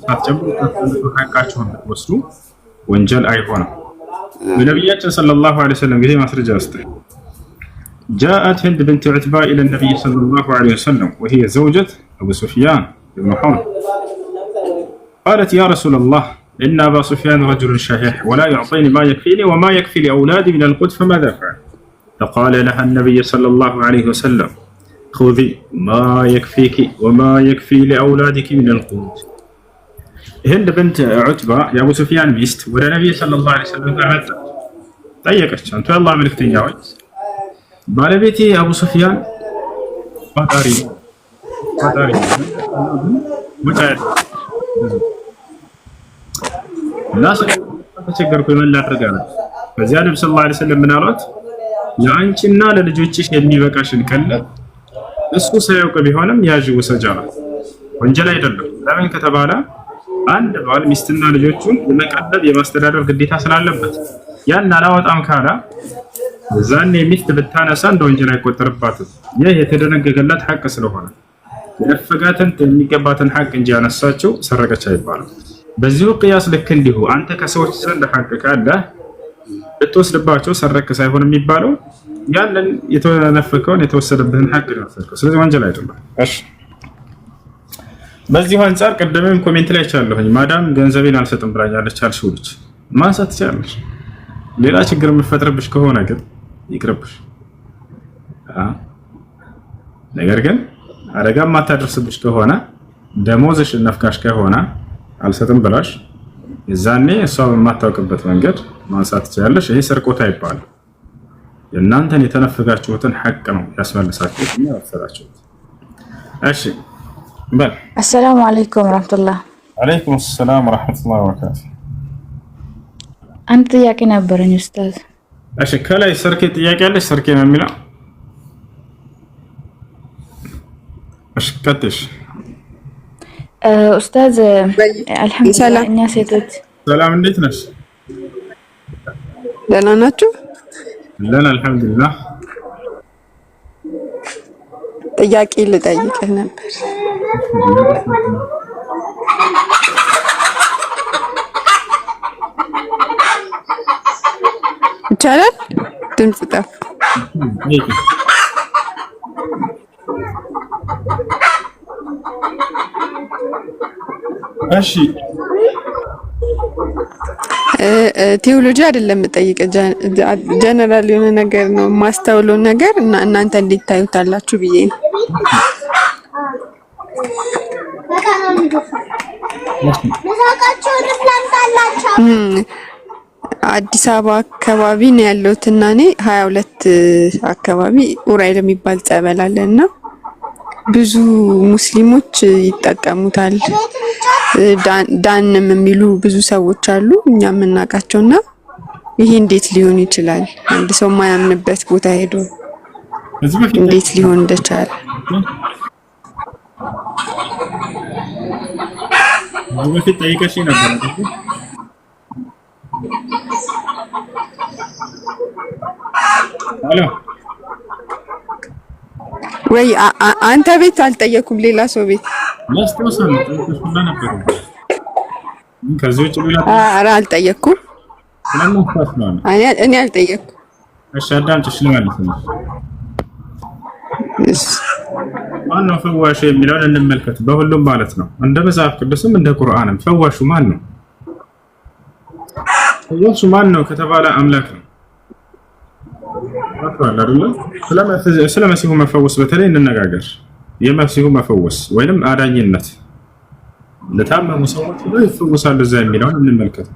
ሳትጨብጡ ሐቃችሁን ብትወስዱ ወንጀል አይሆንም። በነብያችን ሰለላሁ ዐለይሂ ወሰለም ጊዜ ማስረጃ ውስጥ جاءت هند بنت عتبة إلى النبي صلى الله عليه وسلم وهي زوجة أبو سفيان بن حرب قالت يا رسول الله إن أبا سفيان رجل شحيح ولا يعطيني ما يكفيني وما يكفي لأولادي من القوت فماذا أفعل؟ فقال لها النبي صلى الله عليه وسلم خذي ما يكفيك وما يكفي لأولادك من القوت. هند بنت عتبة يا أبو سفيان ميست ولا النبي صلى الله عليه وسلم قالت طيقش أنت الله ملك تنجاوز ባለቤቴ አቡ ሱፊያን ቋጣሪ ወጣት ላስ ተቸገርኩ ምን ላድርጋለሁ። በዚያ ነብዩ ሰለላሁ ዐለይሂ ወሰለም ምን አሏት? ለአንቺና ለልጆችሽ የሚበቃሽን ቀለብ እሱ ሳያውቅ ቢሆንም ያዥ ወሰጃላ ወንጀል አይደለም። ለምን ከተባለ አንድ ባል ሚስትና ልጆቹን የመቀለብ የማስተዳደር ግዴታ ስላለበት ያን አላወጣም ካላ ዛኔ ሚስት ብታነሳ እንደ ወንጀል አይቆጠርባትም። ይህ የተደነገገላት ሐቅ ስለሆነ የነፈጋትን የሚገባትን ሐቅ እንጂ ያነሳችው ሰረቀች አይባልም። በዚሁ ቅያስ ልክ እንዲሁ አንተ ከሰዎች ዘንድ ሐቅ ካለ ብትወስድባቸው ሰረክ ሳይሆን የሚባለው ያንን የተነፈከውን የተወሰደብህን ሐቅ ነው። ስለዚህ ወንጀል አይደለም። እሺ በዚህ አንፃር ቀደምም ኮሜንት ላይ ቻለሁኝ ማዳም ገንዘቤን አልሰጥም ብላኛለች አልሽው ልጅ ማንሳት ትችላለሽ። ሌላ ችግር የምፈጥርብሽ ከሆነ ግን ይቅርብሽ። ነገር ግን አደጋ ማታደርስብሽ ከሆነ ደሞዝሽ ነፍካሽ ከሆነ አልሰጥም ብላሽ የዛኔ እሷ በማታውቅበት መንገድ ማንሳት ትችላለሽ። ይሄ ስርቆት አይባልም። የእናንተን የተነፈጋችሁትን ሐቅ ነው ያስመልሳችሁት እና ያፈራችሁት። እሺ በል አሰላሙ አለይኩም ወራህመቱላህ። አለይኩም ሰላም ወራህመቱላህ ወበረካቱ። አንድ ጥያቄ ነበረኝ ኡስታዝ። እሺ ከላይ ሰርኬ ጥያቄ አለሽ? ሰርኬ ነው የሚለው። እሺ ቀጥሽ ኡስታዝ። አልሐምዱሊላህ እኛ ሴቶች ሰላም፣ እንዴት ነሽ? ደህና ናችሁ? ለና አልሐምዱሊላህ። ጥያቄ ልጠይቅህ ነበር። ይቻላል? ድምጽ ጠፋ። እሺ ቴዎሎጂ አይደለም የምጠይቅ፣ ጀነራል የሆነ ነገር ነው የማስተውለው ነገር እና እናንተ እንዴት ታዩታላችሁ ብዬ ነው። አዲስ አበባ አካባቢ ነው ያለሁት እና እኔ 22 አካባቢ ኡራኤል የሚባል ጸበል አለና ብዙ ሙስሊሞች ይጠቀሙታል። ዳንም የሚሉ ብዙ ሰዎች አሉ እኛ የምናውቃቸውና ይሄ እንዴት ሊሆን ይችላል? አንድ ሰው ማያምንበት ቦታ ሄዶ እንዴት ሊሆን እንደቻለ በፊት ጠይቀሽ ነበር አሎ ወይ አንተ ቤት አልጠየኩም፣ ሌላ ሰው ቤት ማስተውሰን ተሽላ ነበር። ከዚህ ውጭ ሌላ ኧረ አልጠየኩም። ስለምን ፈስማን እኔ አልጠየኩም። እሺ አዳምጪሽ ልመልስ ነው። እሺ ማነው ፈዋሽ የሚለውን እንመልከት። በሁሉም ማለት ነው እንደ መጽሐፍ ቅዱስም እንደ ቁርአንም ፈዋሹ ማን ነው? ፈዋሹ ማን ነው ከተባለ አምላክ ነው። አጥቷል አይደል? ስለ መሲሁ መፈወስ በተለይ እንነጋገር። የመሲሁ መፈወስ ወይንም አዳኝነት ለታመሙ ሰዎች ሁሉ ይፈወሳሉ እዛ የሚለውን እንመልከት።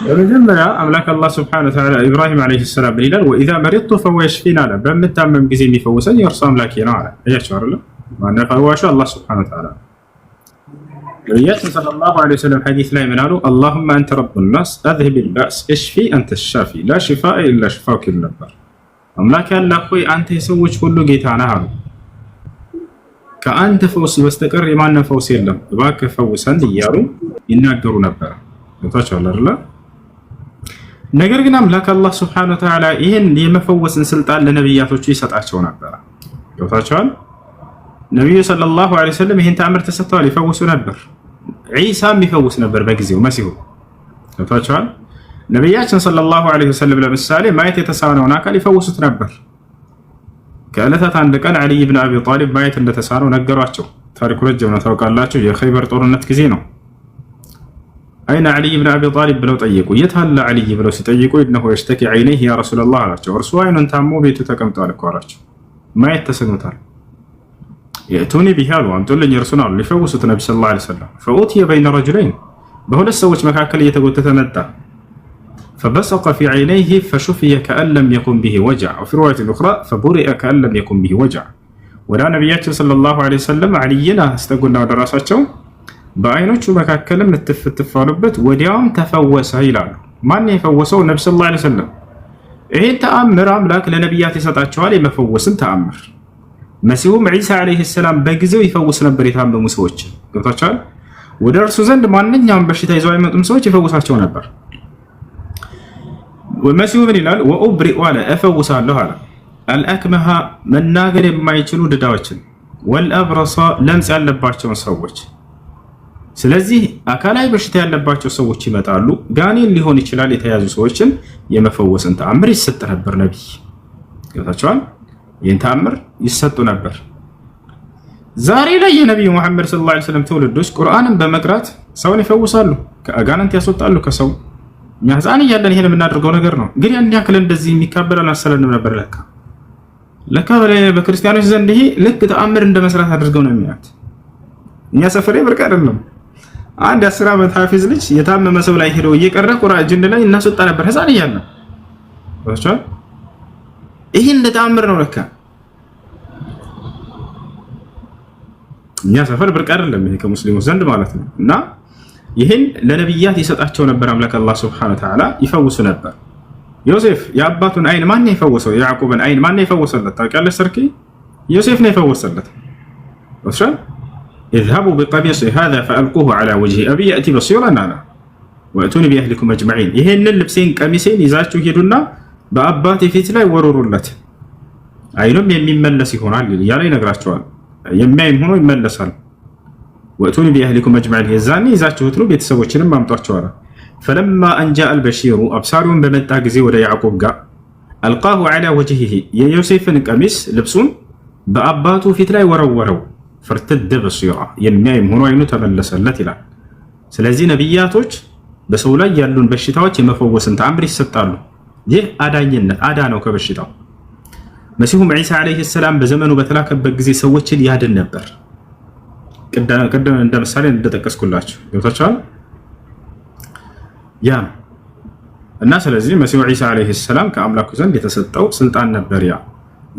በመጀመሪያ አምላክ አላህ Subhanahu Wa Ta'ala ኢብራሂም አለይሂ ሰላም ይላል ወኢዛ መሪጡ ፈሁወ የሽፊን አለ። በምታመም ጊዜ የሚፈውሰኝ የእርሱ አምላኬ ነው አለ። እያቸው አይደል? ማነው ፈዋሹ? አላህ Subhanahu Wa Ta'ala። ነቢያችን ሰለላሁ ዐለይሂ ወሰለም ሐዲስ ላይ ምን አሉ? አላሁመ አንተ ረቡን ናስ አዝሂቢል ባእስ እሽፊ አንተ ሻፊ ላ ሽፋአ ኢላ ሽፋኡክ ነበር። አምላክ አላህ ሆይ አንተ የሰዎች ሁሉ ጌታ ነህ አሉ። ከአንተ ፈውስ በስተቀር የማንም ፈውስ የለም፣ እባክህ ፈውሰን እያሉ ይናገሩ ነበር። ገብቷቸዋል አይደል? ነገር ግን አምላክ አላህ Subhanahu Wa Ta'ala ይህን የመፈወስን ስልጣን ለነቢያቶቹ ይሰጣቸው ነበር። ገብቷቸዋል? ነቢዩ ሰለላሁ ዐለይሂ ወሰለም ይህን ተአምር ተሰጥተዋል፣ ይፈውሱ ነበር። ዒሳም ይፈውስ ነበር በጊዜው መሲሁ። ገብቷቸዋል? ነቢያችን ሰለላሁ ዐለይሂ ወሰለም ለምሳሌ ማየት የተሳነውን አካል ይፈውሱት ነበር። ከዕለታት አንድ ቀን ዓሊ ብን አቢ ጣሊብ ማየት እንደተሳነው ነገሯቸው። ታሪኩ ረጅም ነው ታውቃላችሁ። የኸይበር ጦርነት ጊዜ ነው። አይነ ዓሊ ብን አቢ ጣሊብ ብለው ጠየቁ። የት አለ ዓሊ ብለው ሲጠይቁ ኢነሁ የሽተኪ ዐይነይህ ያ ረሱለላህ አላቸው። እርሱ አይኑን ታሞ ቤቱ ተቀምጧል እኮ አላቸው። ማየት ተስኖታል። የእቱኒ ቢሂ አሉ፣ አምጡልኝ እርሱን አሉ። ሊፈውሱት ነቢ ሰለላሁ ዐለይሂ ወሰለም ፈኡትየ በይነ ረጁለይን፣ በሁለት ሰዎች መካከል እየተጎተተ መጣ። ፈበሰቀ ፊ ዐይነይህ ፈሹፊየ ከአን ለም የኩን ቢሂ ወጀዕ ወፊ ሪዋየቲን ኡኽራ ፈቡሪአ ከአን ለም የኩን ቢሂ ወጀዕ። ወደ ነቢያችን ሰለላሁ ዐለይሂ ወሰለም ዓሊይን አስጠጉና ወደ ራሳቸው በአይኖቹ መካከልም እትፍ አሉበት፣ ወዲያውም ተፈወሰ ይላሉ። ማን የፈወሰው? ነቢ ሰለላሁ ዐለይሂ ወሰለም። ይሄን ተአምር አምላክ ለነቢያት ይሰጣቸዋል፣ የመፈወስን ተአምር። መሲሁም ዒሳ ዐለይሂ ሰላም በጊዜው ይፈውስ ነበር የታመሙ ሰዎች። ገብቷቸዋል? ወደ እርሱ ዘንድ ማንኛውም በሽታ ይዘው አይመጡም ሰዎች ይፈውሳቸው ነበር። መሲሁ ምን ይላል? ወኡብሪኡ አለ፣ እፈውሳለሁ አለ። አልአክመሃ መናገር የማይችሉ ድዳዎችን፣ ወልአብረሳ ለምጽ ያለባቸውን ሰዎች። ስለዚህ አካላዊ በሽታ ያለባቸው ሰዎች ይመጣሉ። ጋኔን ሊሆን ይችላል። የተያዙ ሰዎችን የመፈወስን ተአምር ይሰጥ ነበር ነቢይ። ገብታችኋል? ይህን ተአምር ይሰጡ ነበር። ዛሬ ላይ የነብዩ መሐመድ ሰለላሁ ዐለይሂ ወሰለም ትውልዶች ቁርአንን በመቅራት ሰውን ይፈውሳሉ፣ ከአጋንንት ያስወጣሉ ከሰው። እኛ ህፃን እያለን ይሄን የምናደርገው ነገር ነው። ግን ያን ያክል እንደዚህ የሚካበል አልመሰለንም ነበር። ለካ በክርስቲያኖች ዘንድ ይሄ ልክ ተአምር እንደመስራት አድርገው ነው የሚያዩት። እኛ ሰፈሬ ብርቅ አይደለም። አንድ 10 ዓመት ሐፊዝ ልጅ የታመመ ሰው ላይ ሄዶ እየቀረ ቁርአን ጅን ላይ እናስወጣ ነበር ህፃን እያለን። ወጣ ይሄ እንደ ተአምር ነው ለካ። እኛ ሰፈር ብርቅ አይደለም ይሄ ከሙስሊሞች ዘንድ ማለት ነው። እና ይሄን ለነብያት ይሰጣቸው ነበር አምላክ አላህ Subhanahu Wa Ta'ala ይፈውሱ ነበር። ዮሴፍ የአባቱን አይን ማን የፈወሰው? ያዕቆብን አይን ማን የፈወሰለት? ታውቂያለሽ ሰርኪ? ዮሴፍ ነው የፈወሰለት። ወጣ اذهبوا بقميصي هذا فألقوه على وجه أبي يأتي بصيرا أنا وأتوني بأهلكم أجمعين ይሄንን ልብሴን ቀሚሴን ይዛችሁ ሄዱና በአባቴ ፊት ላይ ወረሩለት አይኑም የሚመለስ ይሆናል ያለ ይነግራቸዋል። የሚያይም ሆኖ ይመለሳል። ወأتوني بأهلكم أجمعين የዛኔ ይዛችሁት ነው ቤተሰቦችንም አምጧቸዋል። فلما أن جاء البشير أبصارهم በመጣ ጊዜ ወደ ያዕቆብ ጋር ألقاه على وجهه የዮሴፍን ቀሚስ ልብሱን በአባቱ ፊት ላይ ወረወረው። ፈርተደ በሲራ የሚያይም ሆኖ አይኑ ተመለሰለት ይላል። ስለዚህ ነብያቶች በሰው ላይ ያሉን በሽታዎች የመፈወስን ተአምር ይሰጣሉ። ይህ አዳኝነት አዳነው ከበሽታው። መሲሁም ዒሳ አለይሂ ሰላም በዘመኑ በተላከበት ጊዜ ሰዎችን ያድን ነበር። ቀደም እንደ ምሳሌ እንደጠቀስኩላችሁ ገብታችኋል። ያ እና ስለዚህ መሲሁ ዒሳ አለይሂ ሰላም ከአምላኩ ዘንድ የተሰጠው ስልጣን ነበር። ያ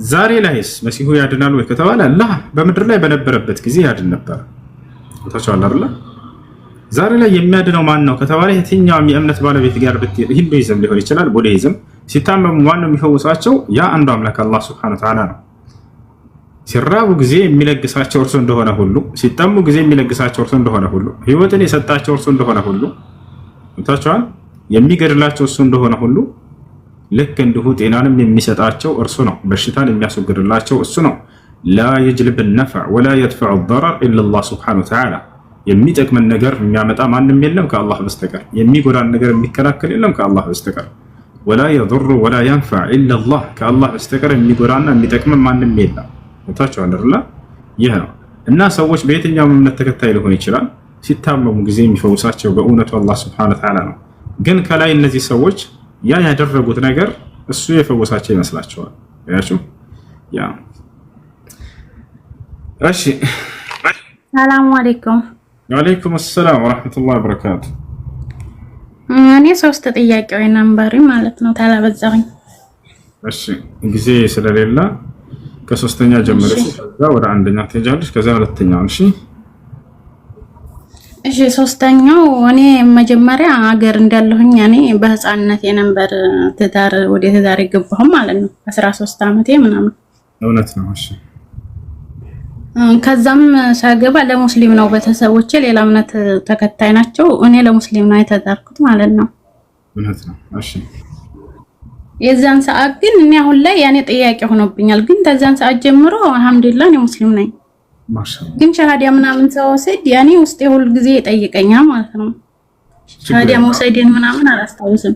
ዛሬ ላይስ መሲሁ ያድናል ወይ ከተባለ አላህ በምድር ላይ በነበረበት ጊዜ ያድን ነበር። ገብታችኋል አይደል? ዛሬ ላይ የሚያድነው ማን ነው ከተባለ የትኛውም የእምነት ባለቤት ጋር ብትሄድ ሂንዱይዝም ሊሆን ይችላል፣ ቡድሂዝም ሲታመሙ ማን ነው የሚፈውሳቸው? ያ አንዱ አምላክ አላህ Subhanahu Wa Ta'ala ነው። ሲራቡ ጊዜ የሚለግሳቸው እርሱ እንደሆነ ሁሉ፣ ሲጠሙ ጊዜ የሚለግሳቸው እርሱ እንደሆነ ሁሉ፣ ህይወትን የሰጣቸው እርሱ እንደሆነ ሁሉ፣ ገብታችኋል? የሚገድላቸው እርሱ እንደሆነ ሁሉ ልክ እንዲሁ ጤናንም የሚሰጣቸው እርሱ ነው። በሽታን የሚያስወግድላቸው እሱ ነው። ላ የጅልብ ነፍዕ ወላ የድፈዕ ضረር ኢላ አላህ Subhanahu Wa Ta'ala የሚጠቅምን ነገር የሚያመጣ ማንም የለም ከአላህ በስተቀር። የሚጎዳን ነገር የሚከላከል የለም ከአላህ በስተቀር። ወላ የضر ወላ ينفع ኢላ አላህ ከአላህ በስተቀር የሚጎዳና የሚጠቅም ማንም የለም። ወታቸው አይደል? ይሄ ነው። እና ሰዎች በየትኛውም እምነት ተከታይ ሊሆን ይችላል ሲታመሙ ጊዜ የሚፈውሳቸው በእውነቱ አላህ Subhanahu Wa Ta'ala ነው። ግን ከላይ እነዚህ ሰዎች ያ ያደረጉት ነገር እሱ የፈወሳቸው ይመስላቸዋል። ያችሁ ያ እሺ። ሰላም አለይኩም። ወአለይኩም ሰላም ወራህመቱላሂ ወበረካቱ። እኔ 3 ጥያቄው ነምበሪ ማለት ነው ታላበዛኝ። እሺ ጊዜ ስለሌለ ከሶስተኛ ጀምረሽ ከዛ ወደ አንደኛ ትሄጃለሽ፣ ከዛ ሁለተኛው። እሺ ሶስተኛው እኔ መጀመሪያ ሀገር እንዳለሁኝ እኔ በህፃንነት የነበር ትዳር ወደ ትዳር የገባሁ ማለት ነው 13 ዓመቴ ምናምን። እውነት ነው። እሺ ከዛም ሳገባ ለሙስሊም ነው ቤተሰቦቼ ሌላ እምነት ተከታይ ናቸው። እኔ ለሙስሊም ነው የተዳርኩት ማለት ነው። እውነት ነው። እሺ የዛን ሰዓት ግን እኔ አሁን ላይ ያኔ ጥያቄ ሆኖብኛል። ግን ከዛን ሰዓት ጀምሮ አልহামዱሊላህ እኔ ሙስሊም ነኝ። ማሻአላህ ግን ሻሃዳ ምናምን ሰውሰድ ያኔ ውስጥ ሁሉ ጊዜ ይጠይቀኛል ማለት ነው። ሻሃዳ መውሰድን ምናምን አላስታውስም።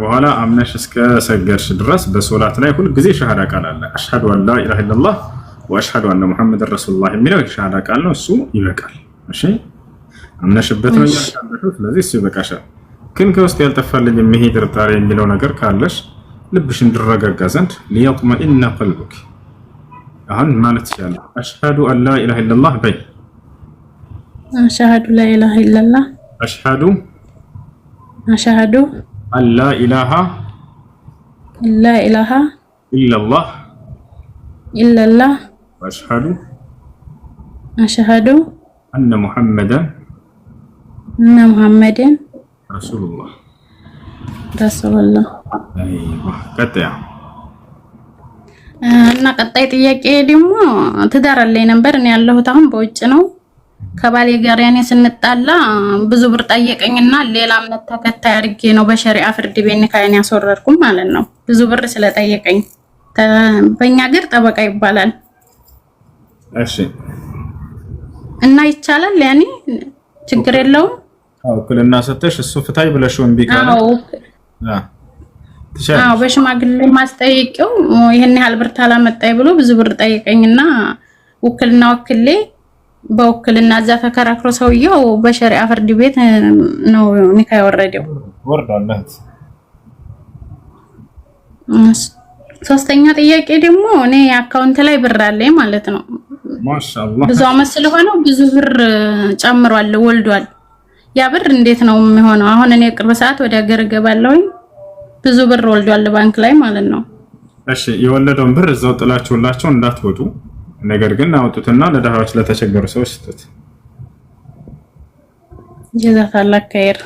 በኋላ አምነሽ እስከ ሰገድሽ ድረስ በሶላት ላይ ሁሉ ጊዜ ሻሃዳ ቃል አለ። አሽሀዱ አን ላ ኢላሀ ኢላላህ ወአሽሀዱ አነ ሙሐመድ ረሱሉላህ የሚለው ሻሃዳ ቃል ነው። እሱ ይበቃል። እሺ አምነሽበት ነው ያልካለሽው፣ ስለዚህ እሱ ይበቃሻል። ግን ከውስጥ ያልጠፋልኝ ይሄ ጥርጣሬ የሚለው ነገር ካለሽ ልብሽ እንዲረጋጋ ዘንድ ሊየጥመኢነ ቀልቡክ አሁን ማለት ይችላል። አሽሀዱ አን ላ ኢላሀ ኢላላህ በይ። አሽሀዱ ላ ኢላሀ ኢላላህ አሽሀዱ አን ላ ኢላሀ ኢላላህ አሽሀዱ አነ ሙሐመደን ረሱሉላህ። ቀጥያ እና ቀጣይ ጥያቄ ደግሞ ትዳር አለኝ ነበር። እኔ ያለሁት አሁን በውጭ ነው። ከባሌ ጋር ያኔ ስንጣላ ብዙ ብር ጠየቀኝና ሌላ እምነት ተከታይ አድርጌ ነው በሸሪዓ ፍርድ ቤት ካይን ያስወረድኩም ማለት ነው። ብዙ ብር ስለጠየቀኝ በእኛ ሀገር ጠበቃ ይባላል። እሺ እና ይቻላል ያኔ ችግር የለውም። እኩልና ሰተሽ እሱ ፍታይ ብለሽው እምቢ ካለ በሽማግሌ ማስጠየቂው ይሄን ያህል ብር ታላመጣይ ብሎ ብዙ ብር ጠየቀኝና ውክልና ወክሌ በውክልና እዛ ተከራክሮ ሰውየው በሸሪዓ ፍርድ ቤት ነው ኒካ ያወረደው። ወርዳለት። ሶስተኛ ጥያቄ ደግሞ እኔ አካውንት ላይ ብር አለኝ ማለት ነው። ማሻአላህ ብዙ አመት ስለሆነው ብዙ ብር ጨምሯል ወልዷል። ያ ብር እንዴት ነው የሚሆነው? አሁን እኔ ቅርብ ሰዓት ወደ ሀገር ገባለሁኝ ብዙ ብር ወልዷል ባንክ ላይ ማለት ነው። እሺ የወለደውን ብር እዛው ጥላችሁላቸው እንዳትወጡ፣ ነገር ግን አውጡትና ለደሃዎች ለተቸገሩ ሰዎች ስጡት። ጀዛከላህ ኸይር።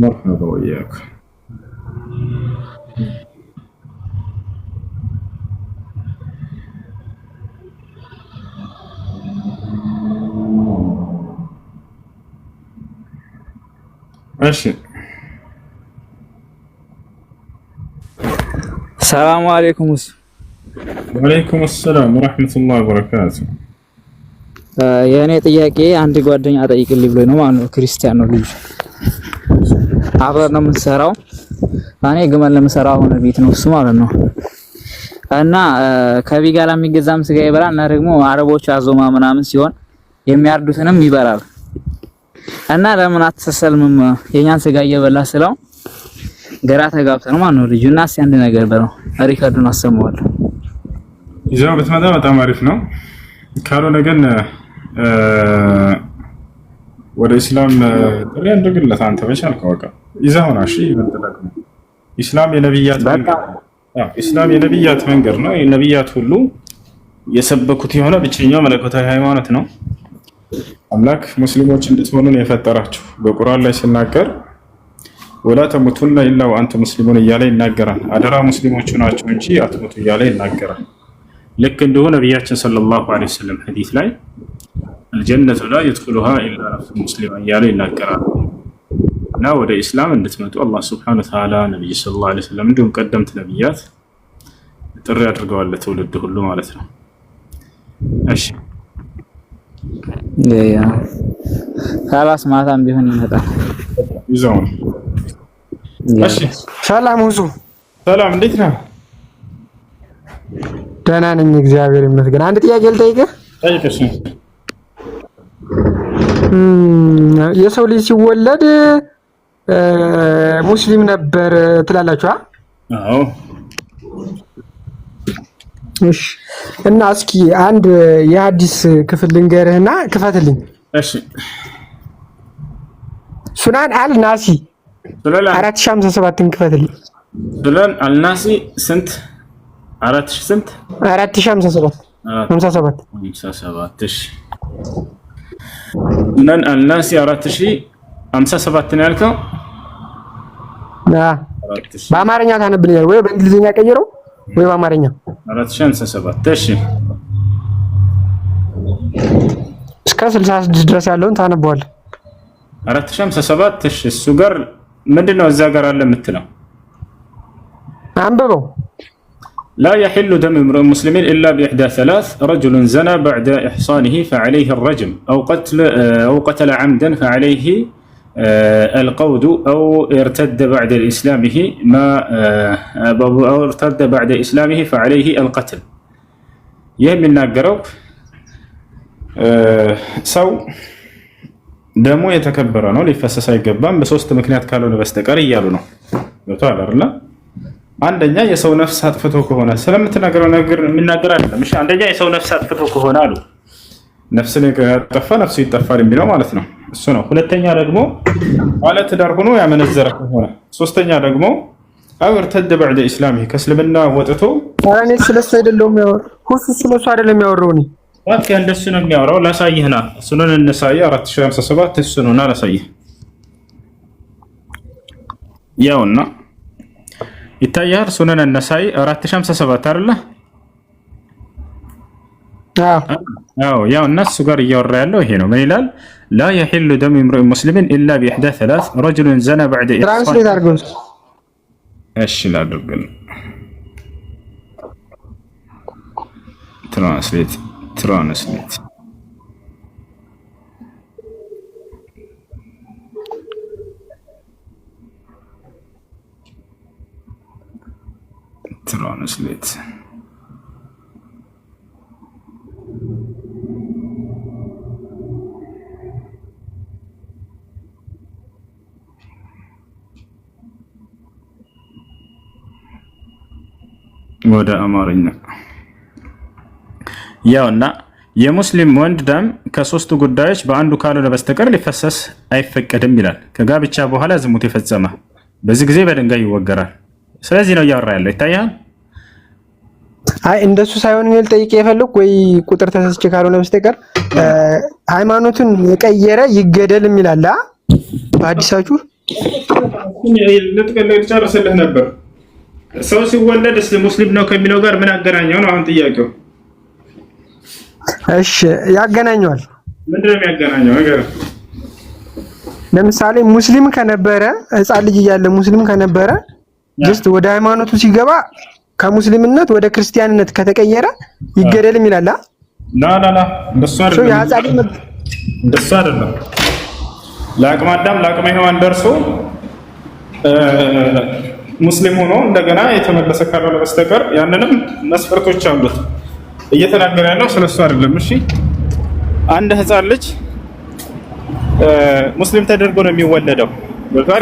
መርሐባ ወያክ። እሺ ሰላም አለይኩም። ወአለይኩም ሰላም ወራህመቱላሂ ወበረካቱ። የኔ ጥያቄ አንድ ጓደኛ ጠይቅልኝ ብሎኝ ነው ማለት ነው። ክርስቲያን ነው ልጅ፣ አብረን ነው የምንሰራው። እኔ ግመል ለምሰራው ሆነ ቤት ነው እሱ ማለት ነው። እና ከቢጋ ጋር የሚገዛም ስጋ ይበላል እና ደግሞ አረቦች አዞማ ምናምን ሲሆን የሚያርዱትንም ይበላል። እና ለምን አትሰልምም የኛን ስጋ እየበላ ስለው ግራ ተጋብተን ማለት ነው ልጁና እስኪ አንድ ነገር በለው ሪከርዱን አሰማዋለሁ። ይዘው ብትመጣ በጣም አሪፍ ነው። ካልሆነ ግን ወደ እስላም ጥሪ አድርግለት አንተ በቻልከው በቃ ይዘውና እሺ። ይበልጥልህ ኢስላም የነብያት መንገድ ነው። የነብያት ሁሉ የሰበኩት የሆነ ብቸኛው መለኮታዊ ሃይማኖት ነው። አምላክ ሙስሊሞች እንድትሆኑ ነው የፈጠራችሁ። በቁርአን ላይ ሲናገር ወላ ተሙቱና ኢላ ወአንቱም ሙስሊሙን እያለ ይናገራል። አደራ ሙስሊሞች ናቸው እንጂ አትሙቱ እያለ ይናገራል። ልክ እንደሆነ ነብያችን ሰለላሁ ዐለይሂ ወሰለም ሐዲስ ላይ الجنة لا يدخلها إلا نفس مسلم እያለ ይናገራል። እና ወደ ኢስላም እንድትመጡ አላህ ሱብሓነሁ ወተዓላ ነብዩ ሰለላሁ ዐለይሂ ወሰለም እንዲሁም ቀደምት ነብያት ጥሪ አድርገዋል ለትውልድ ሁሉ ማለት ነው። እሺ ያ خلاص ማታም ቢሆን ይመጣል ይዘው ነው። እሺ ሰላም ሁሱ። ሰላም እንዴት ነህ? ደህና ነኝ እግዚአብሔር ይመስገን። አንድ ጥያቄ ልጠይቅህ። ጠይቅሽ። የሰው ልጅ ሲወለድ ሙስሊም ነበር ትላላችሁ? አዎ። እሺ እና እስኪ አንድ የሐዲስ ክፍል ልንገርህና ክፈትልኝ። እሺ ሱናን አልናሲ 4057 ክፈትልኝ። ሱናን አልናሲ ስንት? 4000 ስንት? 4057 57 57። እሺ ሱናን አልናሲ 4057 ነው ያልከው? በአማርኛ ታነብልኛል ወይ በእንግሊዝኛ ቀይረው ወይ በአማርኛ? 4057 እሺ እስከ 66 ድረስ ያለውን ታነበዋለህ። 4057 እሺ እሱ ጋር ምንድነው እዛ ጋር አለ የምትለው? አንብበው። لا يحل دم امرئ مسلم إلا بإحدى ثلاث: رجل زنى بعد إحصانه فعليه الرجم، أو قتل عمدا فعليه القود، أو ارتد بعد إسلامه أو ارتد بعد إسلامه فعليه القتل. يهم الناقرب سو دمو يتكبر ነው ሊፈሰስ አይገባም በሶስት ምክንያት ካልሆነ በስተቀር እያሉ ነው። ወጣው አይደል? አንደኛ የሰው ነፍስ አጥፍቶ ከሆነ ስለምትናገረው ነገር የሚናገር አይደለም። እሺ አንደኛ የሰው ነፍስ አጥፍቶ ከሆነ አሉ ነፍስን ያጠፋ ነፍሱ ይጠፋል የሚለው ማለት ነው። እሱ ነው። ሁለተኛ ደግሞ ባለ ትዳር ሆኖ ያመነዘረ ከሆነ፣ ሶስተኛ ደግሞ አው ارتد بعد اسلامه ከእስልምና ወጥቶ እኔ ስለሱ አይደለም ያወራው ሁሱ ስለሱ አይደለም ያወራው ነው ዋክ እንደሱ ነው የሚያወራው። ላሳይህና ሱነን النسائي 4057 እሱ ነውና ላሳይህ ያውና ይታያል። ሱነን النسائي 4057 አይደለ? አዎ ያው እነሱ ጋር እያወራ ያለው ይሄ ነው። ምን ይላል? لا يحل دم امرئ مسلم الا باحدى ثلاث: رجل زنى بعد ትራንስሌት አድርገው። እሺ ላድርግን። ትራንስሌት ወደ አማርኛ ያውና የሙስሊም ወንድ ደም ከሶስቱ ጉዳዮች በአንዱ ካልሆነ በስተቀር ሊፈሰስ አይፈቀድም ይላል። ከጋብቻ በኋላ ዝሙት የፈጸመ በዚህ ጊዜ በድንጋይ ይወገራል። ስለዚህ ነው እያወራ ያለው። ይታያል። አይ እንደሱ ሳይሆን ነው ልጠይቅ የፈለኩ ወይ ቁጥር ተሰስቼ ካልሆነ በስተቀር ሃይማኖቱን የቀየረ ይገደል የሚላል በአዲሳችሁ ልትቀለል ጨርሰልህ ነበር። ሰው ሲወለድ ሙስሊም ነው ከሚለው ጋር ምን አገናኘው ነው አሁን ጥያቄው? እሺ ያገናኘዋል። ምንድነው የሚያገናኘው ነገር? ለምሳሌ ሙስሊም ከነበረ ህፃን ልጅ እያለ ሙስሊም ከነበረ ጀስት ወደ ሃይማኖቱ ሲገባ ከሙስሊምነት ወደ ክርስቲያንነት ከተቀየረ ይገደልም ይላል። ላ እንደሱ አይደለም። ለአቅመ አዳም ለአቅመ ሔዋን ደርሶ ሙስሊም ሆኖ እንደገና የተመለሰ ካልሆነ በስተቀር ያንንም መስፈርቶች አሉት። እየተናገረ ያለው ስለሱ አይደለም። እሺ አንድ ህፃን ልጅ ሙስሊም ተደርጎ ነው የሚወለደው።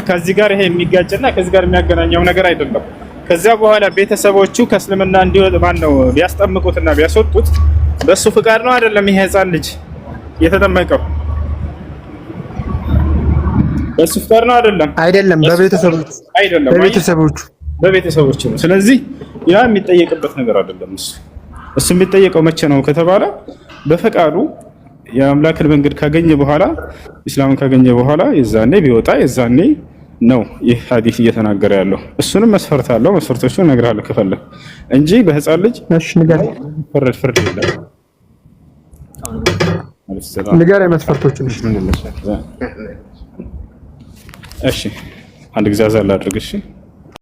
ከዚህ ጋር ይሄ የሚጋጭና ከዚህ ጋር የሚያገናኘው ነገር አይደለም። ከዚያ በኋላ ቤተሰቦቹ ከእስልምና እንዲወጣ ማነው ቢያስጠምቁትና ቢያስወጡት በሱ ፍቃድ ነው አይደለም? ይሄ ህፃን ልጅ የተጠመቀው በሱ ፍቃድ ነው አይደለም? አይደለም፣ በቤተሰቦቹ ነው። ስለዚህ ያ የሚጠየቅበት ነገር አይደለም። እሱ የሚጠየቀው መቼ ነው ከተባለ በፈቃዱ የአምላክን መንገድ ካገኘ በኋላ ኢስላምን ካገኘ በኋላ የዛኔ ቢወጣ የዛኔ ነው ይህ ሐዲስ እየተናገረ ያለው። እሱንም መስፈርት አለው። መስፈርቶቹን እነግርሃለሁ ከፈለክ እንጂ በህፃን ልጅ ፍርድ የለም። ንገረኝ መስፈርቶቹን። እሺ አንድ ጊዜ አዛል አድርግ። እሺ